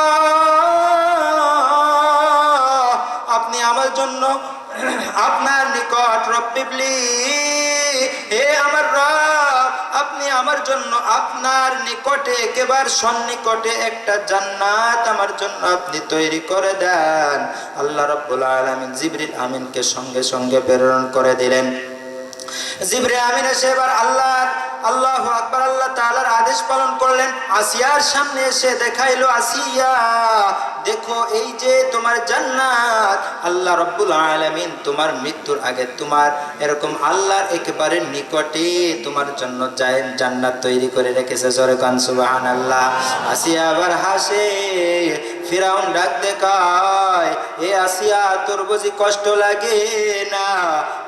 আপনি আমার জন্য আপনার নিকট রব্বিবলি, হে আমার রব আপনি আমার জন্য আপনার নিকটে একেবারে সন্নিকটে একটা জান্নাত আমার জন্য আপনি তৈরি করে দেন। আল্লাহ রাব্বুল আলামিন জিবরিল আমিনকে সঙ্গে সঙ্গে প্রেরণ করে দিলেন। জিবরিল আমিন এসে এবার আল্লাহু আকবার আল্লাহ তাআলার আদেশ পালন করলেন। আসিয়ার সামনে এসে দেখাইলো, আসিয়া দেখো এই যে তোমার জান্নাত। আল্লাহ রাব্বুল আলামিন তোমার মৃত্যুর আগে তোমার এরকম আল্লাহর একেবারে নিকটে তোমার জন্য জান্নাত তৈরি করে রেখেছে। জোরে কান সুবহানাল্লাহ। আসিয়া আবার হাসে। ফিরাউন ডাক দেখায়, এ আসিয়া তোর বুঝি কষ্ট লাগে না?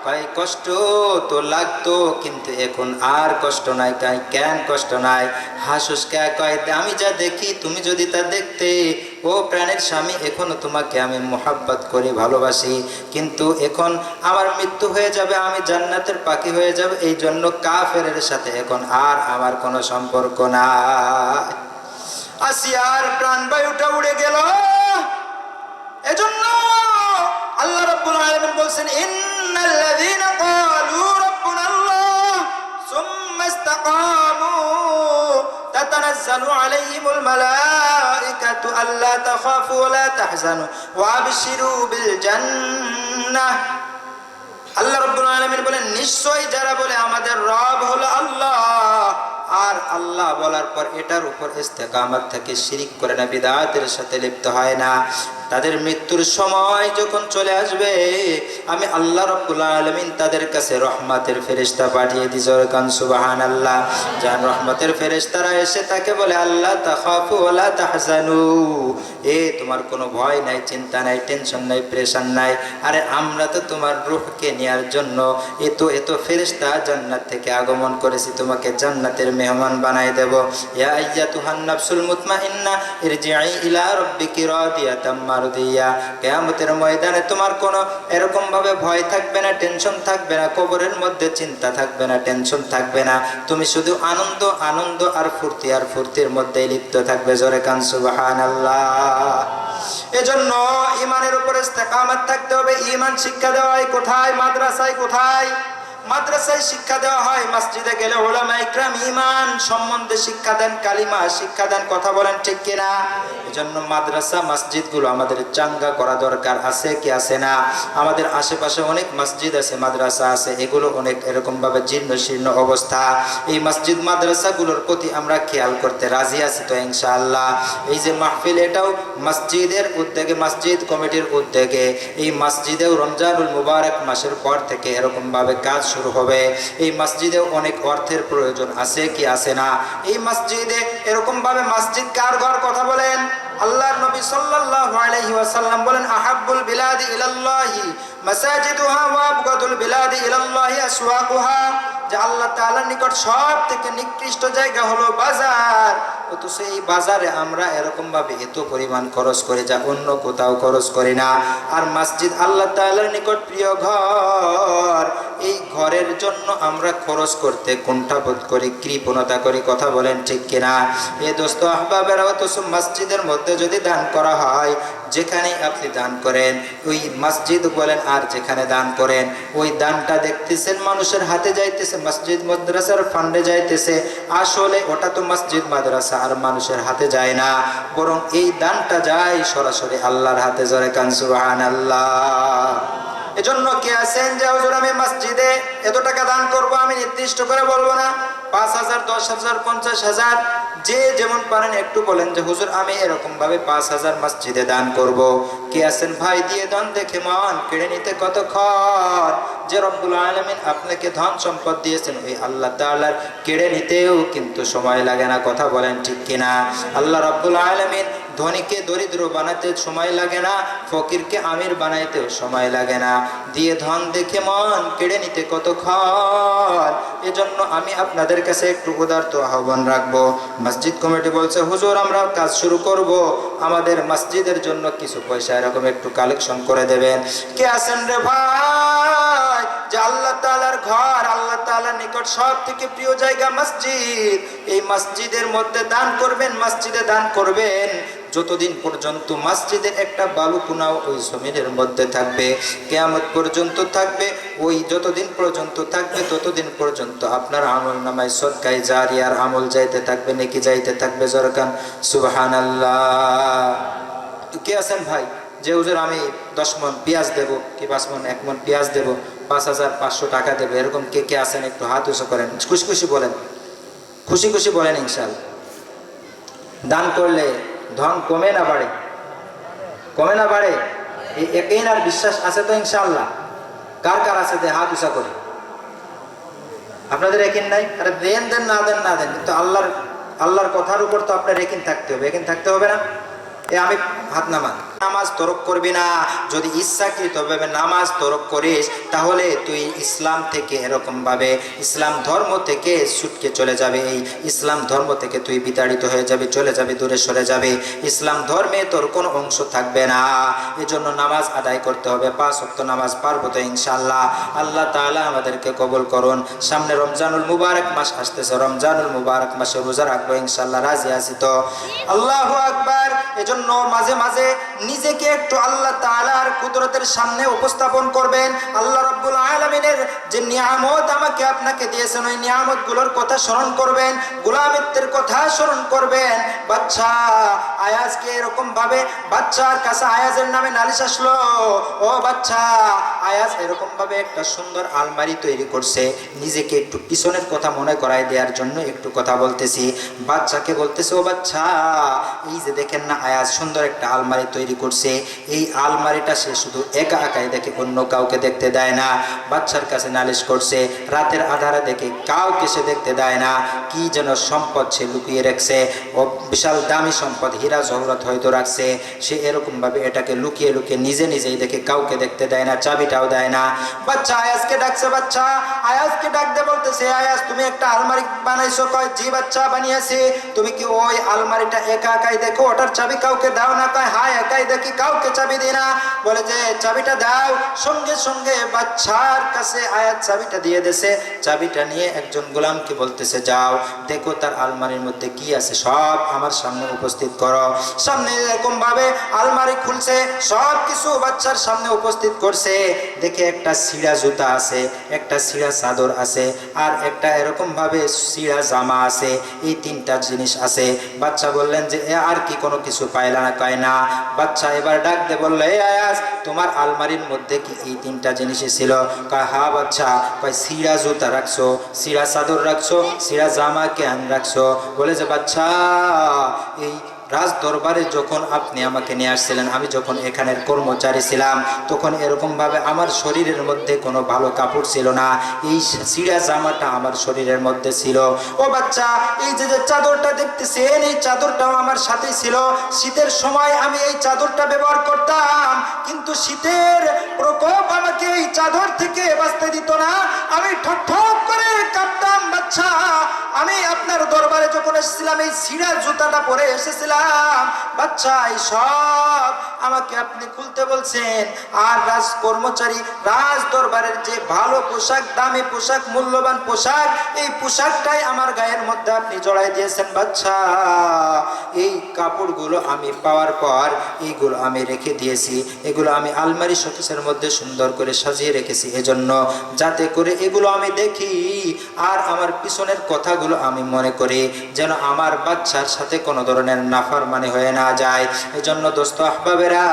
কয় কষ্ট তো লাগতো, কিন্তু এখন আর কষ্ট নাই। কেন কষ্ট নাই? হাসুস কে? কয় আমি যা দেখি তুমি যদি তা দেখতে, ও প্রাণের স্বামী এখনো তোমাকে আমি মোহাব্বত করি, ভালোবাসি, কিন্তু এখন আমার মৃত্যু হয়ে যাবে, আমি জান্নাতের পাখি হয়ে যাব, এই জন্য কাফেরের সাথে এখন আর আমার কোনো সম্পর্ক নাই। আসিয়ার প্রাণবায়ুটা উড়ে গেল। এজন্য আল্লাহ রাব্বুল আলামিন বলছেন, ইন্নাল্লাযীনা ক্বালু রাব্বুনাল্লাহ সুম্মা ইসতাকামু তাতানাজ্জালু আলাইহিমুল মালায়েকাতু আল্লা তাখাফু ওয়া লা তাহজানু ওয়া আবশিরু বিল জান্নাহ। আল্লাহ রাব্বুল আলামিন বলেন, নিশ্চয়ই যারা বলে আমাদের রব হলো আল্লাহ, আর আল্লাহ বলার পর এটার উপর ইস্তেকামত থেকে শিরিক করে না, বিদআতের সাথে লিপ্ত হয় না, তাদের মৃত্যুর সময় যখন চলে আসবে, আমি আল্লাহ রাব্বুল আলামিন তাদের কাছে রহমতের ফেরেশতা পাঠিয়ে দিই। জোরে কান সুবহানাল্লাহ। যান রহমতের ফেরেশতারা এসে তাকে বলে, আল্লাহ তাখাফু ওয়ালা তাহজানু, তোমার কোনো ভয় নাই, চিন্তা নাই, টেনশন নাই, প্রেশার নাই। আরে আমরা তো তোমার রূহকে নেয়ার জন্য এত ফেরেশতা জান্নাত থেকে আগমন করেছি, তোমাকে জান্নাতের মেহমান বানাই দেব। ইয়া আইয়াতুহান নাফসুল মুতমাইন্না ইরজিই ইলা রাব্বিকি রাদিয়াতাম মারদিয়া। কিয়ামতের ময়দানে তোমার কোনো এরকম ভাবে ভয় থাকবে না, টেনশন থাকবে না, কবরের মধ্যে চিন্তা থাকবে না, টেনশন থাকবে না। তুমি শুধু আনন্দ আনন্দ আর ফুর্তির মধ্যেই লিপ্ত থাকবে। জোরে কান সুবহানাল্লাহ। এজন্য ঈমানের উপরে ইস্তেকামত থাকতে হবে। ঈমান শিক্ষা দেওয়া হয় কোথায়? মাদ্রাসায়। কোথায়? মাদ্রাসায় শিক্ষা দেওয়া হয়। মসজিদে গেলে উলামা ইকরাম ঈমান সম্বন্ধে শিক্ষা দেন, কালিমা শিক্ষা দেন। কথা বলেন ঠিক কিনা? এজন্য মাদ্রাসা মসজিদগুলো আমাদের চাঙ্গা করা দরকার। আছে কি আছে না? আমাদের আশেপাশে অনেক মসজিদ আছে, মাদ্রাসা আছে, এগুলো অনেক এরকম ভাবে জীর্ণ শীর্ণ অবস্থা। এই মসজিদ মাদ্রাসাগুলোর প্রতি আমরা খেয়াল করতে রাজি আছি তো ইনশাআল্লাহ? এই যে মাহফিল, এটাও মসজিদের উদ্যোগে, মসজিদ কমিটির উদ্যোগে। এই মসজিদেও রমজানুল মুবারক মাসের পর থেকে এরকম ভাবে কাজ শুরু হবে। এই মসজিদে অনেক অর্থের প্রয়োজন। আছে কি আছে না? এই মসজিদে এরকম ভাবে, মসজিদ কার ঘর? কথা বলেন। আল্লাহর নবী সাল্লাল্লাহু আলাইহি ওয়াসাল্লাম বলেন, আহাব্বুল বিলাদি ইলাল্লাহি মাসাজিদুহা ওয়া আবগাদুল বিলাদি ইলাল্লাহি আসওয়াকুহা। যে আল্লাহ তাআলার নিকট সব থেকে নিকৃষ্ট জায়গা হলো বাজার। অথচ এই বাজারে আমরা এরকম ভাবে এত পরিমাণ খরচ করি যা অন্য কোথাও খরচ করি না। আর মসজিদ আল্লাহ তাআলার নিকট প্রিয় ঘর। এই ঘরের জন্য আমরা খরচ করতে কুণ্ঠাবোধ করি, কৃপণতা করি। কথা বলেন ঠিক কিনা? এ দোস্ত আহবাবেরা, অথচ মসজিদের মধ্যে যদি দান করা হয়, যেখানে আপনি দান করেন, ওই মসজিদ বলেন আর যেখানে দান করেন, ওই দানটা দেখতেছেন মানুষের হাতে যাইতেছে, মসজিদ মাদ্রাসার ফান্ডে যাইতেছে। আসলে ওটা তো মসজিদ মাদ্রাসা আর মানুষের হাতে যায় না, বরং এই দানটা যায় সরাসরি আল্লাহর হাতে। জোরে কান সুবহানাল্লাহ। এজন্য কে আছেন যে হুজুর আমি মসজিদে এত টাকা দান করব, আমি নির্দিষ্ট করে বলবো না, 5,000, 10,000, 50,000, যে যেমন পারেন একটু বলেন যে হুজুর আমি এরকম ভাবে 5,000 মসজিদে দান করব। কে আছেন ভাই? দিয়ে দান দেখে মন কেড়ে নিতে কতক্ষণ। যে রব্বুল আলামিন আপনাকে ধন সম্পদ দিয়েছেন, ওই আল্লাহ তাআলার কেড়ে নিতেও কিন্তু সময় লাগে না। কথা বলেন ঠিক কিনা? আল্লাহ রব্বুল আলামিন ধনীকে দরিদ্র বানাতে সময় লাগে না, ফকিরকে আমির বানাইতেও সময় লাগে না। দিয়ে ধন দেখে মন কেড়ে নিতে কতক্ষণ। এজন্য আমি আপনাদের কাছে একটু উদারত আহ্বান রাখবো। মসজিদ কমিটি বলছে হুজুর আমরা কাজ শুরু করব, আমাদের মসজিদের জন্য কিছু পয়সা এরকম একটু কালেকশন করে দেবেন। কে আছেন রে ভাই যে আল্লাহ তাআলার ঘর, আল্লাহ তাআলার নিকট সব থেকে প্রিয় জায়গা মসজিদ, এই মসজিদের মধ্যে দান করবেন, মসজিদে দান করবেন যতদিন পর্যন্ত মসজিদের একটা বালুকুনাও ওই জমিনের মধ্যে থাকবে, কিয়ামত পর্যন্ত থাকবে। ওই যতদিন পর্যন্ত থাকবে ততদিন পর্যন্ত আপনার আমল নামায় সদকায়ে জারিয়ার আমল যাইতে থাকবে, নেকি যাইতে থাকবে। জরকান সুবহানাল্লাহ। কে আছেন ভাই যে হুজুর আমি 10 মণ পেঁয়াজ দেব, কি 5 মণ, 1 মণ পেঁয়াজ দেব, 5,500 টাকা দেব, এরকম কে কে আছেন? একটু হাত উঁচু করেন, খুশি খুশি বলেন, খুশি খুশি বলেন ইনশাআল্লাহ। দান করলে ধন কমে না বাড়ে? কমে না বাড়ে? এই একই আর বিশ্বাস আছে তো ইনশাআল্লাহ? কার কার আছে? যে হাত উঁচা করে। আপনাদের একিন নাই? আরে দেন দেন, না দেন না দেন, কিন্তু আল্লাহর কথার উপর তো আপনার একিন থাকতে হবে। একিন থাকতে হবে না? আমি হাত নামান। নামাজ তরক করবি না। যদি ইচ্ছাকৃতভাবে নামাজ তরক করিস তাহলে তুই ইসলাম থেকে এরকম ভাবে, ইসলাম ধর্ম থেকে ছুটকে চলে যাবে। এই ইসলাম ধর্ম থেকে তুই বিতাড়িত হয়ে যাবে, চলে যাবে, দূরে সরে যাবে। ইসলাম ধর্মে তোর কোনো অংশ থাকবে না। এজন্য নামাজ আদায় করতে হবে। 5 ওয়াক্ত নামাজ পারবো তো ইনশাআল্লাহ? আল্লাহ তাআলা আমাদেরকে কবুল করুন। সামনে রমজানুল মুবারক মাস আসতেছে, রমজানুল মুবারক মাসে রোজা রাখবো ইনশাআল্লাহ। রাজি আছি তো? আল্লাহু আকবার। এজন্য মাঝে মাঝে নিজেকে একটু আল্লাহ তাআলার কুদরতের সামনে উপস্থাপন করবেন। আল্লাহ রাব্বুল আলামিন আলামিনের যে নিয়ামত আমাকে আপনাকে দিয়েছেন ওই নিয়ামতগুলোর কথা স্মরণ করবেন, গোলামিত্বের কথা স্মরণ করবেন। বাচ্চা আয়াজকে এরকম ভাবে বাচ্চার কাছে আয়াজের নামে নালিশ আসলো, ও বাচ্চা আয়াজ এরকম ভাবে একটা সুন্দর আলমারি তৈরি করছে, নিজেকে একটু পিছনের কথা মনে করাই দেওয়ার জন্য একটু কথা বলতেছি। বাচ্চাকে বলতেছে, ও বাচ্চা এই যে দেখেন না আয়াজ সুন্দর একটা আলমারি তৈরি করছে, এই আলমারিটা সে শুধু একা একাই দেখে, অন্য কাউকে দেখতে দেয় না। বাচ্চার কাছে নালিশ করছে, রাতের আধারে দেখে কাউকে সে দেখতে দেয় না, কি যেন সম্পদ সে লুকিয়ে রাখছে, ও বিশাল দামি সম্পদ হীরা জহরত হয়তো রাখছে, সে এরকম ভাবে এটাকে লুকিয়ে লুকিয়ে নিজে নিজেই দেখে, কাউকে দেখতে দেয় না, চাবিটাও দেয় না। বাচ্চা আয়াজকে ডাকছে, বাচ্চা আয়াজকে ডাক দিয়ে বলতেছে, আয়াজ তুমি একটা আলমারি বানাইছো? কয় জি বাচ্চা বানিয়েছি। তুমি কি ওই আলমারিটা একা একাই দেখো, ওটার চাবি কাউকে দাও না? কয় হ্যাঁ একাই দেখি, কাউকে চাবি দিই না। বলে যে চাবিটা দাও। সঙ্গে সঙ্গে বাচ্চার কাছে আয়াজ চাবিটা দিয়ে দেছে। চাবিটা নিয়ে একজন গোলামকে বলতেছে, যাও দেখো তার আলমারির মধ্যে কি আছে, সব আমার সামনে উপস্থিত করো। সামনে এরকম ভাবে আলমারি খুলছে, সব কিছু বাচ্চার সামনে উপস্থিত করছে। দেখে একটা ছিঁড়া জুতা আছে, একটা ছিঁড়া চাদর আছে, আর একটা এরকম ভাবে ছিঁড়া জামা আছে, এই তিনটা জিনিস আছে। বাচ্চা বললেন যে আর কি কোনো কিছু পাইলা না? কয় না। বাচ্চা এবার ডাক দিয়ে বললো, এই আয়াজ তোমার আলমারির মধ্যে কি এই তিনটা জিনিসই ছিল? কয় হ্যাঁ বাচ্চা। কয় ছিঁড়া জুতা রাখছো, ছিঁড়া চাদর রাখছো, ছিঁড়া জামা কেন রাখছো? বলে যে বাচ্চা এই রাজ দরবারে যখন আপনি আমাকে নিয়ে আসছিলেন, আমি যখন এখানের কর্মচারী ছিলাম, তখন এরকম ভাবে আমার শরীরের মধ্যে কোনো ভালো কাপড় ছিল না, এই ছিঁড়া জামাটা আমার শরীরের মধ্যে ছিল। ও বাচ্চা এই যে চাদরটা দেখতেছেন, এই চাদরটাও আমার সাথেই ছিল। শীতের সময় আমি এই চাদরটা ব্যবহার করতাম, কিন্তু শীতের প্রকোপ আমাকে এই চাদর থেকে বাঁচতে দিত না, আমি ঠক ঠক করে কাঁপতাম। বাচ্চা আমি আপনার দরবারে যখন এসেছিলাম এই ছিঁড়া জুতাটা পরে এসেছিলাম। বাচ্চা এই সব আমাকে আপনি খুলতে বলছেন, আর রাজ কর্মচারী রাজ দরবারের যে ভালো পোশাক, দামি পোশাক, মূল্যবান পোশাক, এই পোশাকটাই আমার গায়ের মধ্যে আপনি জড়াই দিয়েছেন। বাচ্চা এই কাপড়গুলো আমি পাওয়ার পর এইগুলো আমি রেখে দিয়েছি, এগুলো আমি আলমারি শোকেসের মধ্যে সুন্দর করে সাজিয়ে রেখেছি, এজন্য যাতে করে এগুলো আমি দেখি আর আমার পিছনের কথাগুলো আমি মনে করি, যেন আমার বাচ্চার সাথে কোনো ধরনের নাফরমানি হয়ে না যায়। এজন্য দোস্ত আহবাবেরা,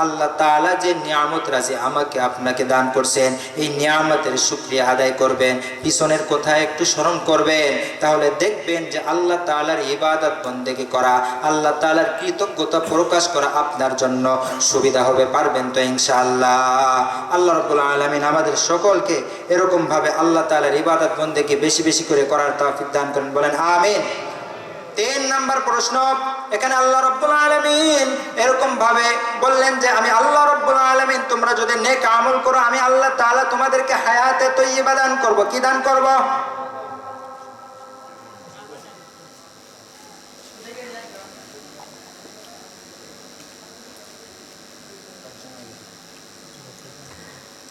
আল্লাহ তাআলা যে নিয়ামত রাজি আমাকে আপনাকে দান করছেন, এই নিয়ামতের শুকরিয়া আদায় করবেন, পিছনের কথা একটু স্মরণ করবেন, তাহলে দেখবেন যে আল্লাহ তাআলার ইবাদত বন্দেগি করা, আল্লাহ তাআলার কৃতজ্ঞতা প্রকাশ করা আপনার জন্য সুবিধা হবে। পারবেন তো ইনশাআল্লাহ? আল্লাহ রাব্বুল আলামিন আমাদের সকলকে এরকম ভাবে আল্লাহ তাআলার ইবাদত বন্দেগি বেশি বেশি করে করার তৌফিক দান করেন, বলেন আমিন। 3 নম্বর প্রশ্ন, এখানে আল্লাহ রাব্বুল আলামিন এরকম ভাবে বললেন যে আমি আল্লাহ রাব্বুল আলামিন তোমরা যদি নেক আমল করো, আমি আল্লাহ তাআলা তোমাদেরকে হায়াতে তয়্যিবা দান করব। কি দান করব?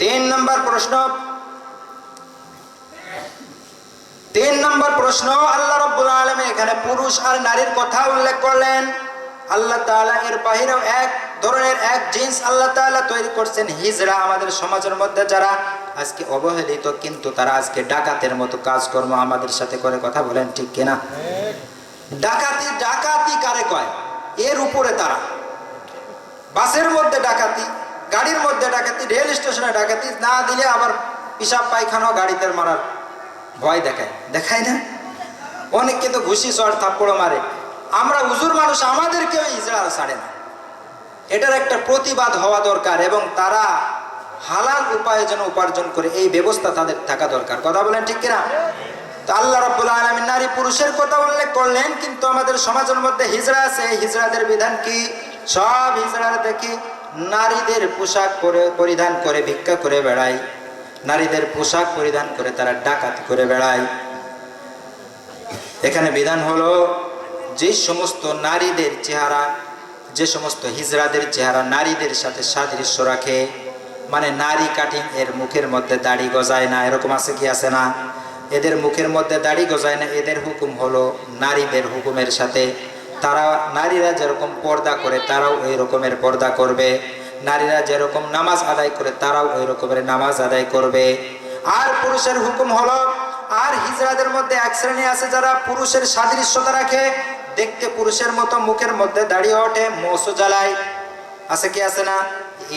তিন নম্বর প্রশ্ন, আল্লাহ রাব্বুল আলামিন এখানে পুরুষ আর নারীর কথা উল্লেখ করলেন। আল্লাহ তাআলা এর বাহিরেও এক ধরনের এক জিন্স আল্লাহ তাআলা তৈরি করছেন, হিজড়া। আমাদের সমাজের মধ্যে যারা আজকে অবহেলিত, কিন্তু তারা আজকে ডাকাতের মতো কাজকর্ম আমাদের সাথে করে, কথা বলেন ঠিক কিনা? ডাকাতি, ডাকাতি কারে কয়? এর উপরে তারা বাসের মধ্যে ডাকাতি, গাড়ির মধ্যে ডাকাতি, রেল স্টেশনে ডাকাতি, না দিলে আবার পিসাব পায়খানা গাড়িতে মারার ভয় দেখায় না? অনেককে তো ঘুষি চড় থাপ্পড় মারে। আমরা হুজুর মানুষ, আমাদেরকেও হিজড়া ছাড়ে না। এটার একটা প্রতিবাদ হওয়া দরকার, এবং তারা হালাল উপায়ে যেন উপার্জন করে, এই ব্যবস্থা তাদের থাকা দরকার, কথা বলেন ঠিক কিনা? তো আল্লাহ রাব্বুল আলামিন নারী পুরুষের কথা উল্লেখ করলেন, কিন্তু আমাদের সমাজের মধ্যে হিজড়া আছে। হিজড়াদের বিধান কি? সব হিজড়ারা দেখি নারীদের পোশাক পরিধান করে ভিক্ষা করে বেড়ায়, নারীদের পোশাক পরিধান করে তারা ডাকাতি করে বেড়ায়। এখানে বিধান হলো, যে সমস্ত নারীদের চেহারা, যে সমস্ত হিজড়াদের চেহারা নারীদের সাথে সাদৃশ্য রাখে, মানে নারী কাটিং, এর মুখের মধ্যে দাড়ি গজায় না, এরকম আছে কি আছে না? এদের মুখের মধ্যে দাড়ি গজায় না, এদের হুকুম হলো নারীদের হুকুমের সাথে। তারা নারীরা যেরকম পর্দা করে তারাও এই রকমের পর্দা করবে। নারীরা যেরকম নামাজ আদায় করে তারাও ওই রকমের নামাজ আদায় করবে। আর পুরুষের হুকুম হলো, আর হিজড়াদের মধ্যে এক শ্রেণী আছে যারা পুরুষের সাদৃশ্যতা রাখে, দেখতে পুরুষের মতো, মুখের মধ্যে দাঁড়িয়ে ওঠে, মোসও জ্বালায়, আছে কি আছে না?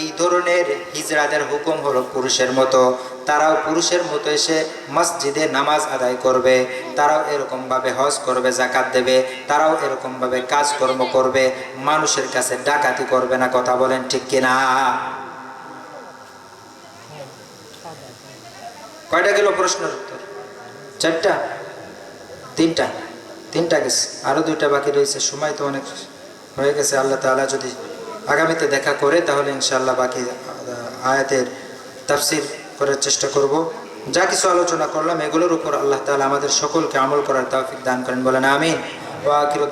এই ধরনের হিজড়াদের হুকুম হলো পুরুষের মতো, তারাও পুরুষের মতো এসে মসজিদে নামাজ আদায় করবে, তারাও এরকম ভাবে হজ করবে, যাকাত দেবে, তারাও এরকম ভাবে কাজকর্ম করবে, মানুষের কাছে ডাকাতি করবে না। কথা বলেন ঠিক কিনা? কয়টা গেল প্রশ্নের উত্তর? চারটা? তিনটা গেছে, আরো 2টা বাকি রয়েছে। সময় তো অনেক হয়ে গেছে। আল্লাহ তাআলা যদি আগামীতে দেখা করে তাহলে ইনশাআল্লাহ বাকি আয়াতের তাফসীর করার চেষ্টা করব। যা কিছু আলোচনা করলাম এগুলোর উপর আল্লাহ তাআলা আমাদের সকলকে আমল করার তৌফিক দান করেন, বলেন আমিন। ওয়া আখিরু